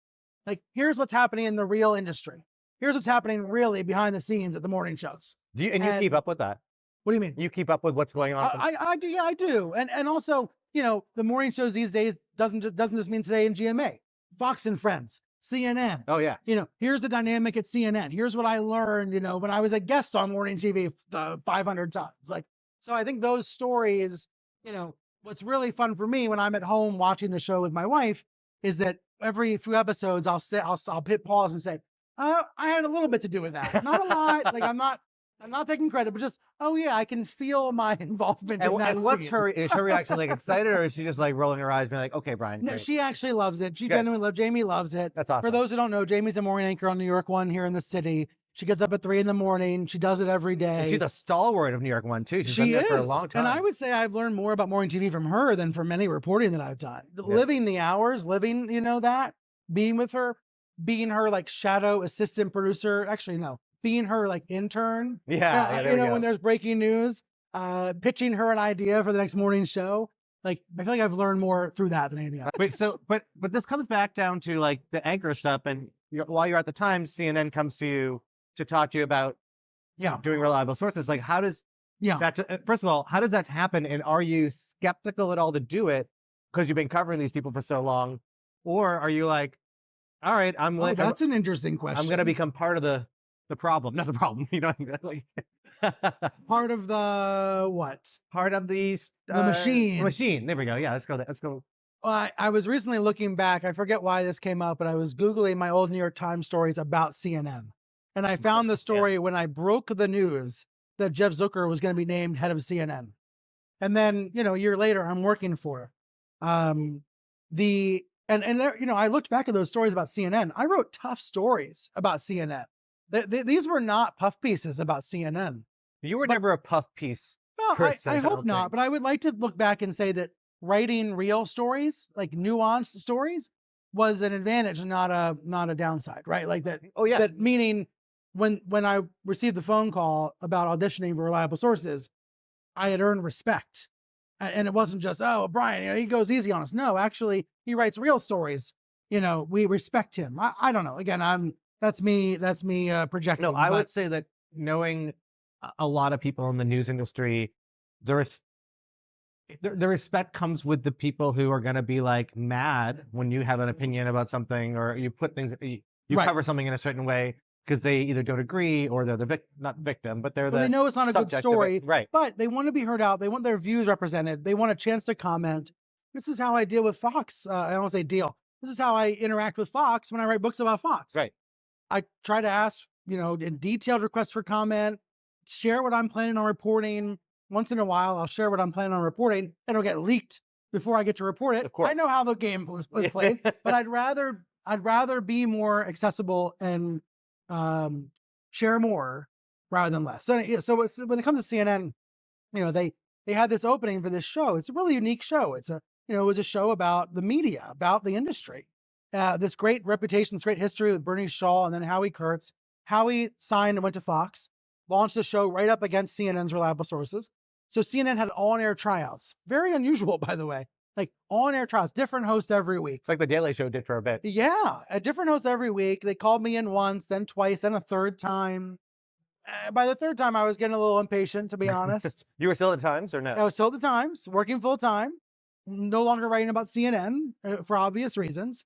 Like, here's what's happening in the real industry. Here's what's happening really behind the scenes at the morning shows. You keep up with that? What do you mean? You keep up with what's going on? I do. Yeah, I do. And also, the morning shows these days doesn't just mean Today in GMA, Fox and Friends, CNN. Oh yeah. Here's the dynamic at CNN. Here's what I learned, when I was a guest on morning TV 500 times. So I think those stories, what's really fun for me when I'm at home watching the show with my wife is that every few episodes I'll hit pause and say, I had a little bit to do with that. Not a lot. I'm not taking credit, but just, oh yeah, I can feel my involvement in that. And what's is her reaction excited, or is she just rolling her eyes, being like, okay, Brian? No, she actually loves it. She genuinely loves. Jamie loves it. That's awesome. For those who don't know, Jamie's a morning anchor on New York One here in the city. She gets up at 3 a.m. She does it every day. And she's a stalwart of New York One too. She's been there for a long time. And I would say I've learned more about morning TV from her than from any reporting that I've done. Yeah. Living the hours, that, being with her, being her shadow assistant producer. Actually, no. Being her intern, when there's breaking news, pitching her an idea for the next morning show. I feel like I've learned more through that than anything else. Wait, so, but this comes back down to the anchor stuff. And while you're at the Times, CNN comes to you to talk to you about doing reliable sources. How does that, first of all, how does that happen? And are you skeptical at all to do it because you've been covering these people for so long? Or are you all right, that's an interesting question. I'm going to become part of the problem, not the problem. Part of the what? Part of the machine. Machine. There we go. Yeah, let's go. Well, I was recently looking back. I forget why this came up, but I was Googling my old New York Times stories about CNN. And I found the story when I broke the news that Jeff Zucker was going to be named head of CNN. And then, a year later, I'm working for and there, I looked back at those stories about CNN. I wrote tough stories about CNN. These were not puff pieces about CNN. You were never a puff piece. No, I hope not. But I would like to look back and say that writing real stories, nuanced stories, was an advantage and not a downside, right? That. Oh yeah. That meaning when I received the phone call about auditioning for Reliable Sources, I had earned respect, and it wasn't just, oh, Brian, he goes easy on us. No, actually, he writes real stories. We respect him. I don't know. Again, that's me projecting. No, I would say that knowing a lot of people in the news industry, the respect comes with the people who are going to be mad when you have an opinion about something, or you put things, you cover something in a certain way because they either don't agree or they're not victim, but they know it's not a good story, right? But they want to be heard out. They want their views represented. They want a chance to comment. This is how I deal with Fox. I don't want to say deal. This is how I interact with Fox when I write books about Fox. Right. I try to ask, in detailed requests for comment, share what I'm planning on reporting. once in a while, I'll share what I'm planning on reporting, and it'll get leaked before I get to report it. Of course. I know how the game was played, but I'd rather be more accessible and share more rather than less. So when it comes to CNN, they had this opening for this show. It's a really unique show. It was a show about the media, about the industry. This great reputation, this great history with Bernie Shaw and then Howie Kurtz. Howie signed and went to Fox, launched the show right up against CNN's reliable sources. So CNN had on-air tryouts. Very unusual, by the way. Like on-air tryouts, different hosts every week. It's like the Daily Show did for a bit. Yeah, a different host every week. They called me in once, then twice, then a third time. By the third time, I was getting a little impatient, to be honest. You were still at Times or no? I was still at the Times, working full time, no longer writing about CNN for obvious reasons.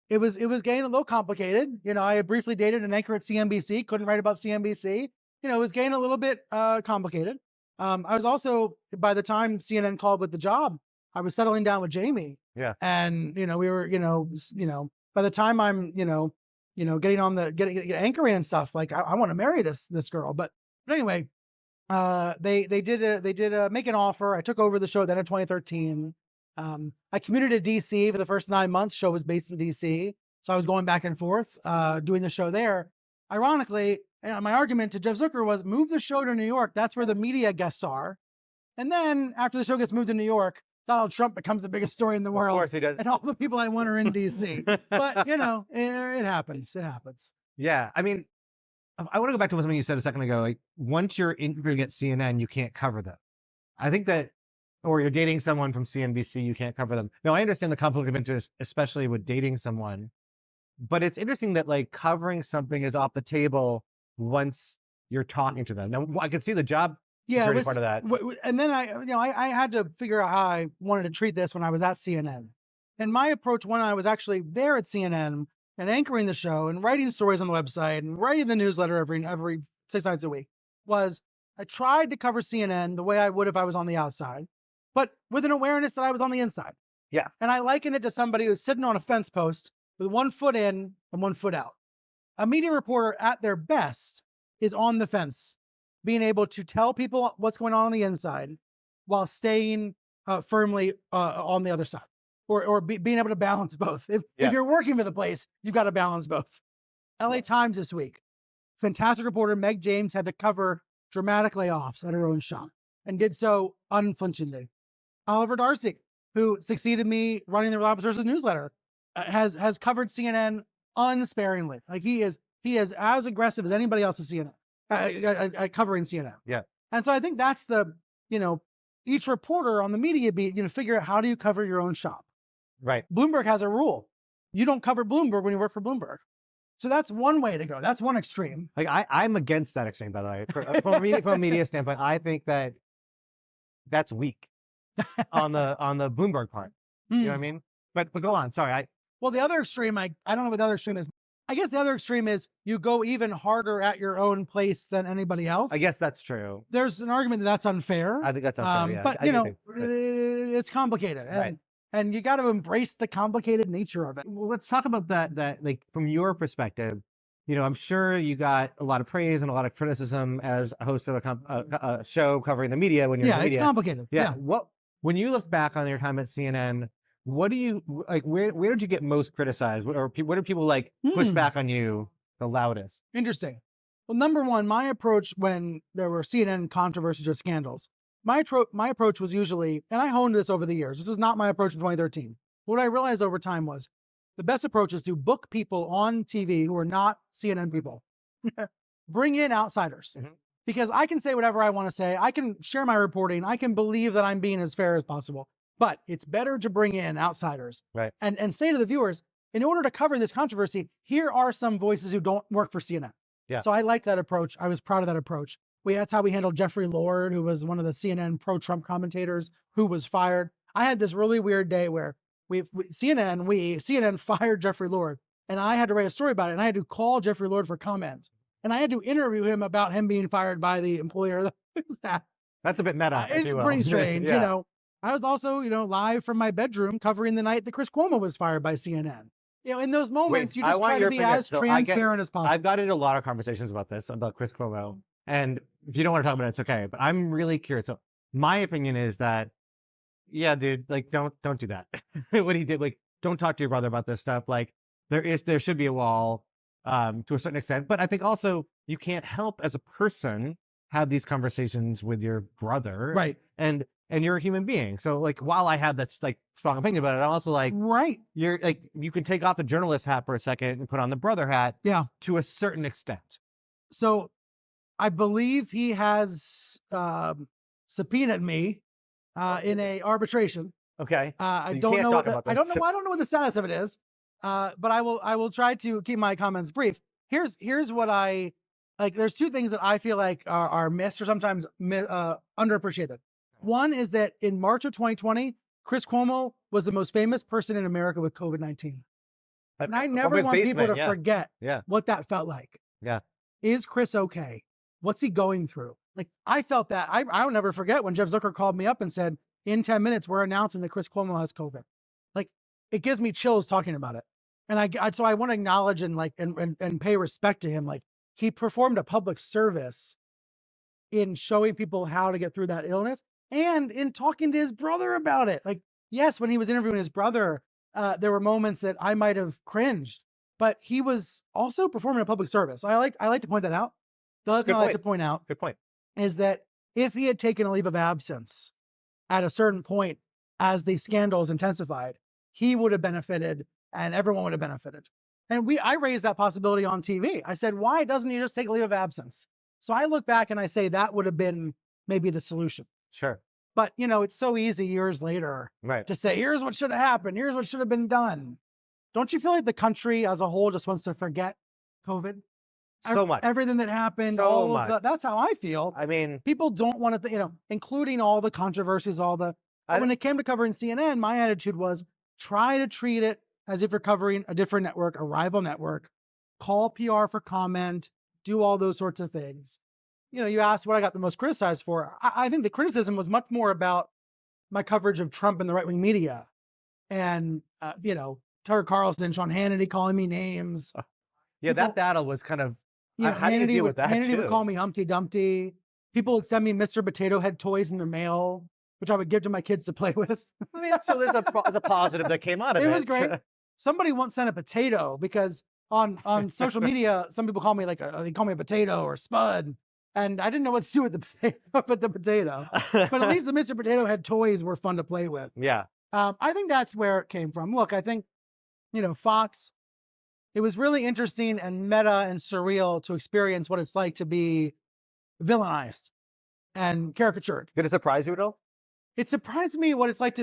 It was getting a little complicated. I had briefly dated an anchor at CNBC, couldn't write about CNBC. It was getting a little bit complicated. I was also, by the time CNN called with the job, I was settling down with Jamie. Yeah. And, we were, by the time I'm, getting on getting anchoring and stuff, like I want to marry this girl. But anyway, they did make an offer. I took over the show then in 2013. I commuted to DC for the first 9 months. Show was based in DC. So I was going back and forth, doing the show there. Ironically, my argument to Jeff Zucker was move the show to New York. That's where the media guests are. And then after the show gets moved to New York, Donald Trump becomes the biggest story in the world. Of course he does. And all the people I want are in DC. But, it happens. It happens. Yeah. I mean, I want to go back to something you said a second ago. Like, once you're interviewing at CNN, you can't cover them. I think that, or you're dating someone from CNBC, you can't cover them. Now, I understand the conflict of interest, especially with dating someone. But it's interesting that, like, covering something is off the table once you're talking to them. Now, I could see the job security part of that. And then I had to figure out how I wanted to treat this when I was at CNN. And my approach when I was actually there at CNN and anchoring the show and writing stories on the website and writing the newsletter every 6 nights a week was I tried to cover CNN the way I would if I was on the outside, but with an awareness that I was on the inside. Yeah. And I liken it to somebody who's sitting on a fence post with 1 foot in and 1 foot out. A media reporter at their best is on the fence, being able to tell people what's going on the inside while staying firmly on the other side, or being able to balance both. If you're working for the place, you've got to balance both. LA Times this week, fantastic reporter Meg James had to cover dramatic layoffs at her own shop and did so unflinchingly. Oliver Darcy, who succeeded me running the Reliable Sources newsletter, has covered CNN unsparingly. Like he is as aggressive as anybody else at CNN, covering CNN. Yeah. And so I think that's each reporter on the media beat, figure out how do you cover your own shop. Right. Bloomberg has a rule. You don't cover Bloomberg when you work for Bloomberg. So that's one way to go. That's one extreme. Like I'm against that extreme, by the way. From a media standpoint, I think that that's weak on the Bloomberg part. You know what I mean? But go on. Sorry. Well, the other extreme, I don't know what the other extreme is. I guess the other extreme is you go even harder at your own place than anybody else. I guess that's true. There's an argument that that's unfair. I think that's unfair, yeah. But, it's complicated. And you got to embrace the complicated nature of it. Well, let's talk about that, like, from your perspective. I'm sure you got a lot of praise and a lot of criticism as a host of a show covering the media when you're in the media. It's complicated. Yeah. When you look back on your time at CNN, what do you like? Where did you get most criticized? What do people like push back on you the loudest? Interesting. Well, number one, my approach when there were CNN controversies or scandals, my approach was usually, and I honed this over the years. This was not my approach in 2013. What I realized over time was the best approach is to book people on TV who are not CNN people. Bring in outsiders. Because I can say whatever I want to say. I can share my reporting. I can believe that I'm being as fair as possible. But it's better to bring in outsiders, right? And say to the viewers, in order to cover this controversy, here are some voices who don't work for CNN. Yeah. So I liked that approach. I was proud of that approach. That's how we handled Jeffrey Lord, who was one of the CNN pro-Trump commentators who was fired. I had this really weird day where CNN fired Jeffrey Lord, and I had to write a story about it, and I had to call Jeffrey Lord for comment, and I had to interview him about him being fired by the employer. That's a bit meta. It's pretty strange, I was also, live from my bedroom covering the night that Chris Cuomo was fired by CNN. In those moments, you just try to be as transparent as possible. I've got into a lot of conversations about this, about Chris Cuomo. And if you don't want to talk about it, it's okay. But I'm really curious. So my opinion is that, yeah, dude, like don't do that. What he did, like, don't talk to your brother about this stuff. Like there should be a wall to a certain extent. But I think also you can't help as a person have these conversations with your brother. Right. And you're a human being. So like, while I have that like strong opinion about it, I'm also like, right. You're like, you can take off the journalist hat for a second and put on the brother hat. Yeah. To a certain extent. So I believe he has subpoenaed me in a arbitration. Okay. I don't know. I don't know what the status of it is. But I will try to keep my comments brief. Here's what I like. There's two things that I feel like are missed or sometimes underappreciated. One is that in March of 2020, Chris Cuomo was the most famous person in America with COVID-19. And I never want people to forget what that felt like. Yeah. Is Chris okay? What's he going through? Like, I felt that. I'll never forget when Jeff Zucker called me up and said, in 10 minutes, we're announcing that Chris Cuomo has COVID. Like, it gives me chills talking about it. And so I want to acknowledge and pay respect to him. Like, he performed a public service in showing people how to get through that illness and in talking to his brother about it. Like, yes, when he was interviewing his brother, there were moments that I might have cringed, but he was also performing a public service. I like to point that out. The other thing I like to point out is that if he had taken a leave of absence at a certain point as the scandals intensified, he would have benefited and everyone would have benefited. And I raised that possibility on TV. I said, why doesn't he just take a leave of absence? So I look back and I say that would have been maybe the solution. Sure. But, it's so easy years later to say, here's what should have happened. Here's what should have been done. Don't you feel like the country as a whole just wants to forget COVID? So much. Everything that happened. That's how I feel. I mean, people don't want to, including all the controversies, when it came to covering CNN, my attitude was try to treat it as if you're covering a different network, a rival network, call PR for comment, do all those sorts of things. You asked what I got the most criticized for. I think the criticism was much more about my coverage of Trump in the right-wing media. And, Tucker Carlson, Sean Hannity calling me names. Yeah, that battle was kind of, how do you deal with that Hannity would call me Humpty Dumpty. People would send me Mr. Potato Head toys in their mail, which I would give to my kids to play with. I mean, so there's a positive that came out of it. It was great. Somebody once sent a potato because on social media, some people call me they call me a potato or spud. And I didn't know what to do with the potato. But at least the Mr. Potato Head toys were fun to play with. Yeah. I think that's where it came from. Look, I think, Fox, it was really interesting and meta and surreal to experience what it's like to be villainized and caricatured. Did it surprise you at all? It surprised me what it's like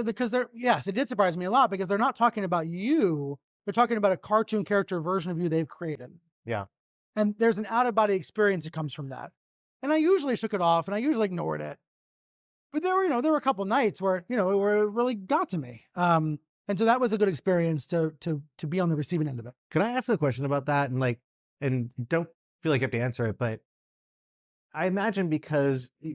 because it did surprise me a lot because they're not talking about you. They're talking about a cartoon character version of you they've created. Yeah. And there's an out-of-body experience that comes from that. And I usually shook it off and I usually ignored it. But there were a couple nights where, where it really got to me. And so that was a good experience to be on the receiving end of it. Can I ask a question about that? And don't feel like you have to answer it, but I imagine because you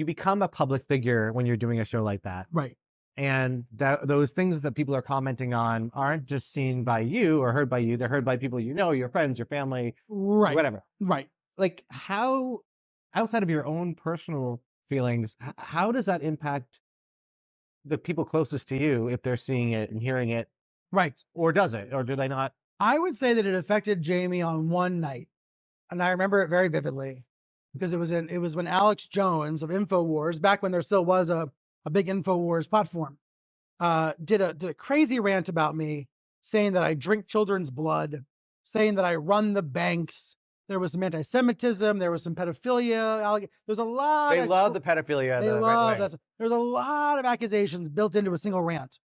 become a public figure when you're doing a show like that. Right. And those things that people are commenting on aren't just seen by you or heard by you. They're heard by people your friends, your family, right, whatever. Right. Like, how, outside of your own personal feelings, how does that impact the people closest to you if they're seeing it and hearing it? Right. Or does it? Or do they not? I would say that it affected Jamie on one night. And I remember it very vividly because it was when Alex Jones of InfoWars, back when there still was a big InfoWars platform, did a crazy rant about me, saying that I drink children's blood, saying that I run the banks. There was some anti-Semitism. There was some pedophilia. There's a lot. They love the pedophilia. They love that. There's a lot of accusations built into a single rant,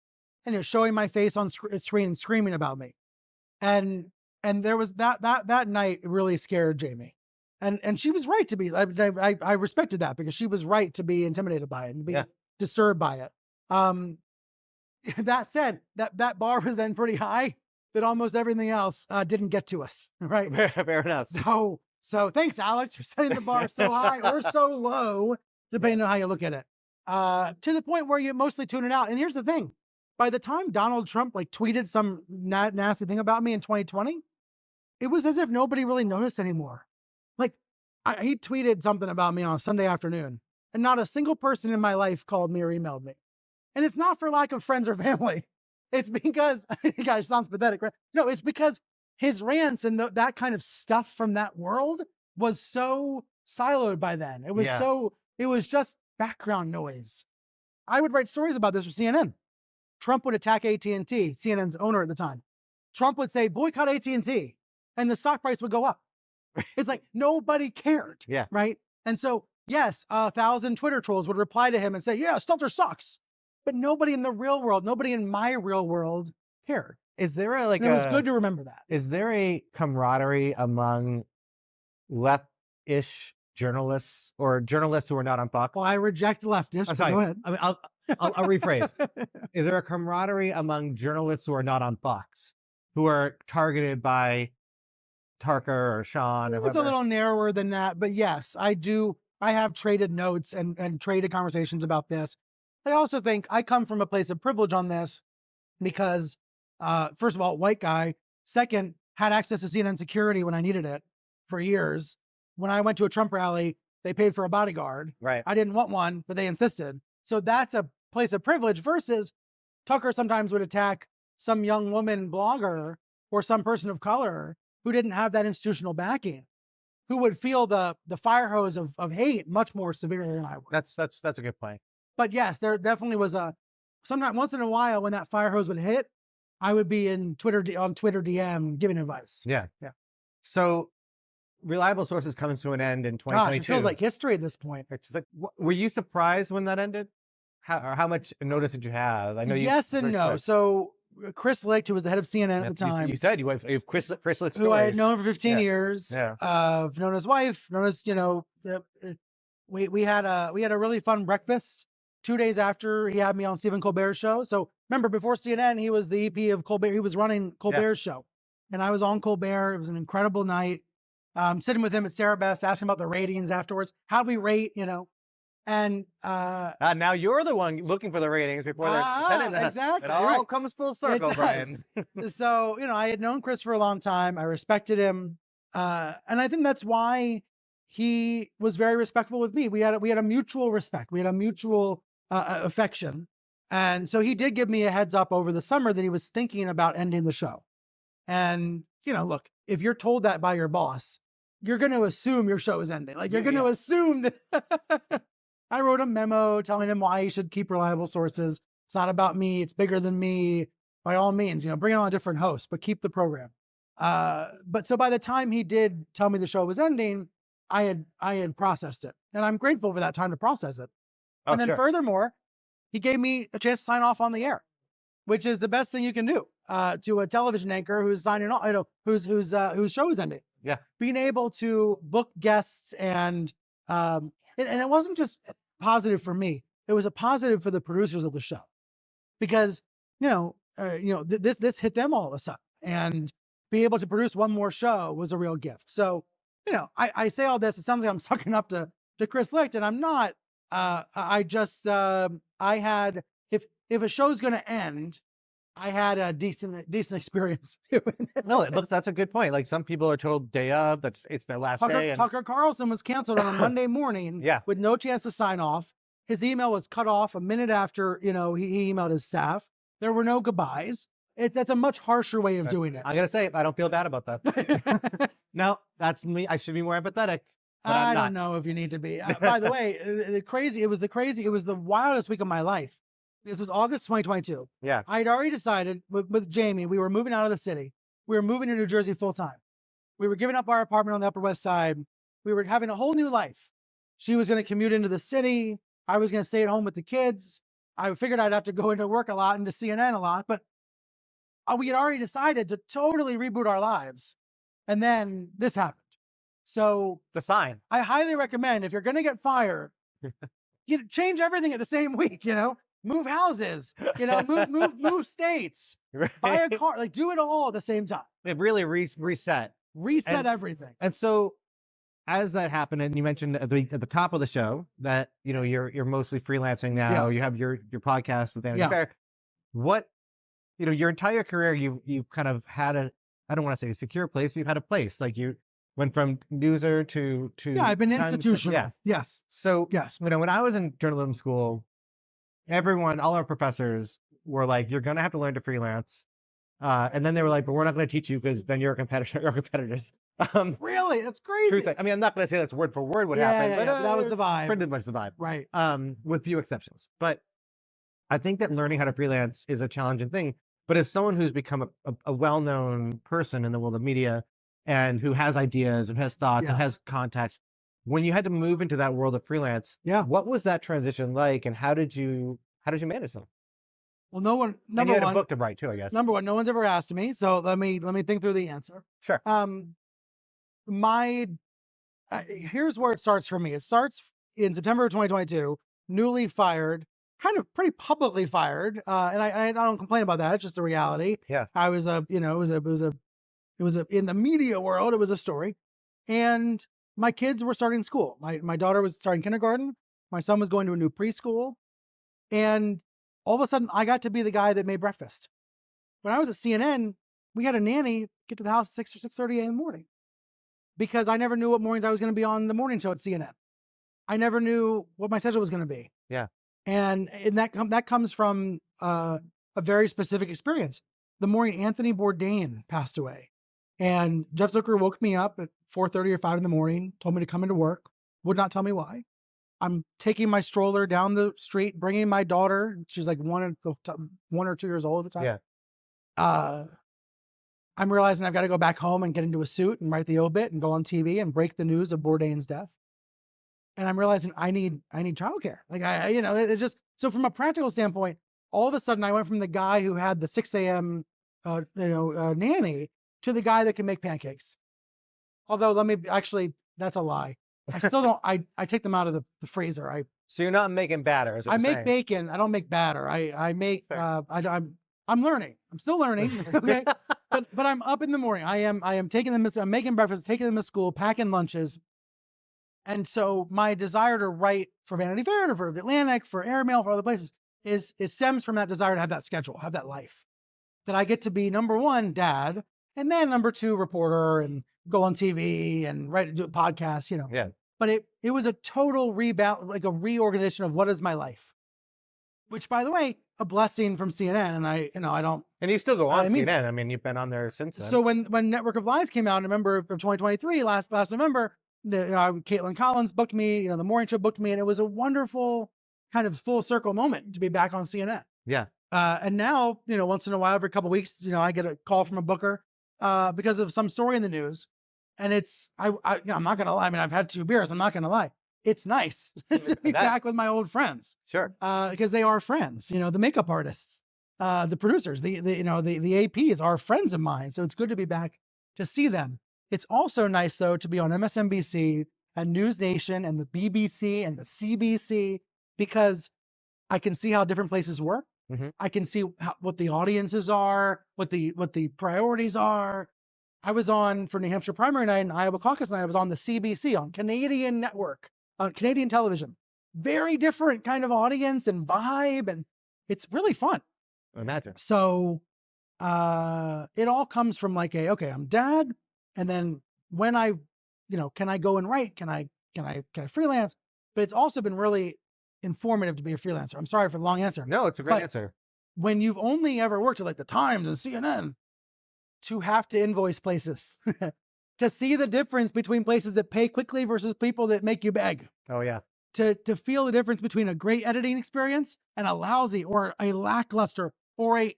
and showing my face on screen and screaming about me. And there was that night really scared Jamie, and she was right to be. I respected that because she was right to be intimidated by it and be disturbed by it. That said, that bar was then pretty high that almost everything else didn't get to us. Right. Fair enough. So thanks, Alex, for setting the bar so high or so low, depending on how you look at it, to the point where you mostly tune it out. And here's the thing. By the time Donald Trump tweeted some nasty thing about me in 2020, it was as if nobody really noticed anymore. he tweeted something about me on a Sunday afternoon, and not a single person in my life called me or emailed me. And it's not for lack of friends or family. It's because, gosh, sounds pathetic, right? No, it's because his rants and that kind of stuff from that world was so siloed by then. It was it was just background noise. I would write stories about this for CNN. Trump would attack AT&T, CNN's owner at the time. Trump would say, boycott AT&T, and the stock price would go up. It's like nobody cared, right? And so, yes, 1,000 Twitter trolls would reply to him and say, yeah, Stelter sucks. But nobody in the real world, nobody in my real world cared. Is there it was good to remember that. Is there a camaraderie among left-ish journalists or journalists who are not on Fox? Well, I reject leftists. I'm sorry. Go ahead. I mean, I'll rephrase. Is there a camaraderie among journalists who are not on Fox, who are targeted by Tucker or Sean? It's a little narrower than that, but yes, I do. I have traded notes and traded conversations about this. I also think I come from a place of privilege on this because, first of all, white guy. Second, had access to CNN security when I needed it for years. When I went to a Trump rally, they paid for a bodyguard. Right. I didn't want one, but they insisted. So that's a place of privilege versus Tucker sometimes would attack some young woman blogger or some person of color who didn't have that institutional backing, who would feel the fire hose of hate much more severely than I would. That's a good point. But yes, there definitely was sometime once in a while when that fire hose would hit, I would be on Twitter DM giving advice. Yeah. So reliable sources coming to an end in 2022. Gosh, it feels like history at this point. Were you surprised when that ended? How much notice did you have? I know you. Yes and no. So Chris Licht, who was the head of CNN at the time. You said you have Chris Licht stories. Who I had known for 15 years. Yeah. I've known his wife, known his, we had a really fun breakfast 2 days after he had me on Stephen Colbert's show. So remember, before CNN, he was the EP of Colbert. He was running Colbert's show. And I was on Colbert. It was an incredible night. Sitting with him at Sarah Best, asking about the ratings afterwards. How'd we rate, And now you're the one looking for the ratings before they're sending that. Exactly. It all comes full circle, Brian. So, I had known Chris for a long time. I respected him. And I think that's why he was very respectful with me. We had a mutual respect. We had a mutual affection. And so he did give me a heads up over the summer that he was thinking about ending the show. And, look, if you're told that by your boss, you're going to assume your show is ending. Like you're going to assume that I wrote a memo telling him why he should keep reliable sources. It's not about me. It's bigger than me. By all means, bring on a different host, but keep the program. But so by the time he did tell me the show was ending, I had processed it, and I'm grateful for that time to process it. And then furthermore, he gave me a chance to sign off on the air, which is the best thing you can do to a television anchor who's signing off, whose show is ending. Yeah, being able to book guests and it wasn't just positive for me; it was a positive for the producers of the show, because this hit them all of a sudden, and be able to produce one more show was a real gift. So, I say all this. It sounds like I'm sucking up to Chris Licht, and I'm not. I had, if a show's going to end, I had a decent experience doing it. No, look, that's a good point. Like some people are told day of, it's their last day. Tucker Carlson was canceled on a Monday morning with no chance to sign off. His email was cut off a minute after, he emailed his staff. There were no goodbyes. That's a much harsher way of doing it. I'm going to say, I don't feel bad about that. No, that's me. I should be more empathetic. I don't know if you need to be. By the way, it was the wildest week of my life. This was August 2022. Yeah. I had already decided with Jamie, we were moving out of the city. We were moving to New Jersey full time. We were giving up our apartment on the Upper West Side. We were having a whole new life. She was going to commute into the city. I was going to stay at home with the kids. I figured I'd have to go into work a lot and to CNN a lot, but we had already decided to totally reboot our lives. And then this happened. So it's a sign. I highly recommend, if you're going to get fired, change everything at the same week, move houses, move states, buy a car, like do it all at the same time. It really reset everything. And so as that happened, and you mentioned at the top of the show that, you're mostly freelancing now. Yeah. You have your podcast with Vanity Fair. What, your entire career, you kind of had I don't want to say a secure place, but you've had a place. Like went from newser to yeah, I've been Times. institutional. Yeah. Yes. So yes, when I was in journalism school, all our professors were like, "You're gonna have to learn to freelance," and then they were like, "But we're not going to teach you because then you're a competitor. You're competitors." Really, that's crazy. True thing. I mean, I'm not going to say that's word for word what happened, but that was the vibe. Pretty much the vibe, right? With few exceptions. But I think that learning how to freelance is a challenging thing. But as someone who's become a well-known person in the world of media and who has ideas and has thoughts and has contacts, when you had to move into that world of freelance, what was that transition like, and how did you manage them? Well, no one. And you had a book to write too, I guess. Number one, no one's ever asked me, so let me think through the answer. Sure. Here's where it starts for me. It starts in September of 2022, newly fired, kind of pretty publicly fired, and I don't complain about that. It's just a reality. Yeah. I was it was in the media world. It was a story, and my kids were starting school. My daughter was starting kindergarten. My son was going to a new preschool, and all of a sudden, I got to be the guy that made breakfast. When I was at CNN, we had a nanny get to the house at 6 or 6:30 a.m. in the morning, because I never knew what mornings I was going to be on the morning show at CNN. I never knew what my schedule was going to be. Yeah. And that comes from a very specific experience. The morning Anthony Bourdain passed away, and Jeff Zucker woke me up at 4:30 or 5 in the morning, told me to come into work, would not tell me why. I'm taking my stroller down the street, bringing my daughter. She's like 1 or 2 years old at the time. Yeah. I'm realizing I've got to go back home and get into a suit and write the obit and go on TV and break the news of Bourdain's death. And I'm realizing I need childcare. Like it just, so from a practical standpoint, all of a sudden I went from the guy who had the 6 a.m. Nanny to the guy that can make pancakes. Although that's a lie. I still don't, I take them out of the freezer. So you're not making batter, is what I you're make saying. bacon. I don't make batter. I make, I'm learning. I'm still learning. Okay. but I'm up in the morning. I am taking them, I'm making breakfast, taking them to school, packing lunches. And so my desire to write for Vanity Fair, for The Atlantic, for Airmail, for other places stems from that desire to have that schedule, have that life, that I get to be, number one, dad, and then number two, reporter, and go on TV and do a podcast, Yeah. But it was a total rebound, like a reorganization of what is my life, which, by the way, a blessing from CNN. And I don't. And you still go on CNN. I mean, you've been on there since then. So when Network of Lies came out in November of 2023, last November, Caitlin Collins booked me, the morning show booked me, and it was a wonderful kind of full circle moment to be back on CNN. Yeah. And now, once in a while, every couple of weeks, I get a call from a booker because of some story in the news. And I'm not going to lie. I mean, I've had 2 beers. I'm not going to lie. It's nice to be back with my old friends. Sure. Because they are friends, the makeup artists, the producers, the APs are friends of mine. So it's good to be back to see them. It's also nice, though, to be on MSNBC and News Nation and the BBC and the CBC, because I can see how different places work. Mm-hmm. I can see what the audiences are, what the priorities are. I was on for New Hampshire primary night and Iowa caucus night. I was on the CBC, on Canadian network, on Canadian television. Very different kind of audience and vibe, and it's really fun. Imagine. So it all comes from like okay, I'm dad. And then when I, can I go and write? Can I freelance? But it's also been really informative to be a freelancer. I'm sorry for the long answer. No, it's a great answer. When you've only ever worked at like the Times and CNN, to have to invoice places, to see the difference between places that pay quickly versus people that make you beg. Oh yeah. To feel the difference between a great editing experience and a lousy or a lackluster or a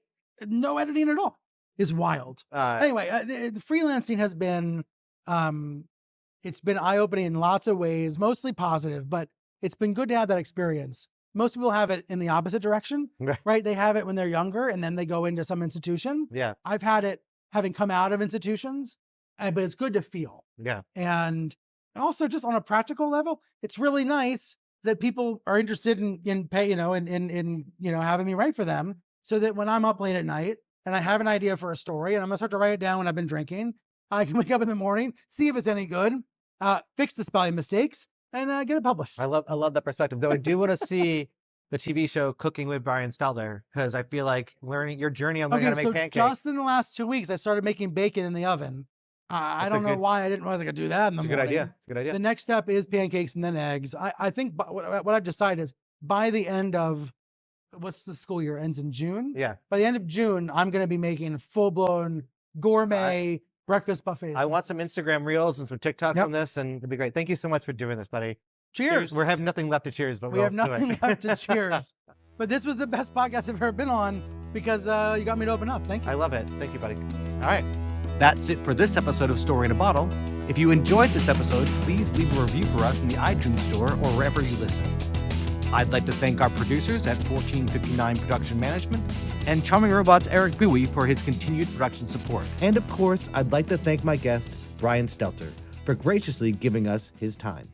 no editing at all is wild. Anyway, the freelancing has been, it's been eye-opening in lots of ways, mostly positive, but it's been good to have that experience. Most people have it in the opposite direction, right? They have it when they're younger and then they go into some institution. Yeah. I've had it having come out of institutions, but it's good to feel. Yeah. And also just on a practical level, it's really nice that people are interested in pay, in having me write for them, so that when I'm up late at night and I have an idea for a story and I'm gonna start to write it down when I've been drinking, I can wake up in the morning, see if it's any good, fix the spelling mistakes, and get it published. I love that perspective. Though I do want to see the TV show Cooking with Brian Stelter, because I feel like learning your journey on learning how to make pancakes. Just in the last 2 weeks, I started making bacon in the oven. I don't know why I didn't realize I could do that in the morning. It's a good idea. The next step is pancakes and then eggs. I think what I've decided is by the end of, what's the school year? Ends in June? Yeah. By the end of June, I'm going to be making full-blown gourmet breakfast buffets. I want some Instagram reels and some TikToks on this, and it'd be great. Thank you so much for doing this, buddy. Cheers. We have nothing left to cheers, but we have nothing left to cheers. But this was the best podcast I've ever been on because you got me to open up. Thank you. I love it. Thank you, buddy. All right. That's it for this episode of Story in a Bottle. If you enjoyed this episode, please leave a review for us in the iTunes store or wherever you listen. I'd like to thank our producers at 1459 Production Management and Charming Robots Eric Bowie for his continued production support. And of course, I'd like to thank my guest, Brian Stelter, for graciously giving us his time.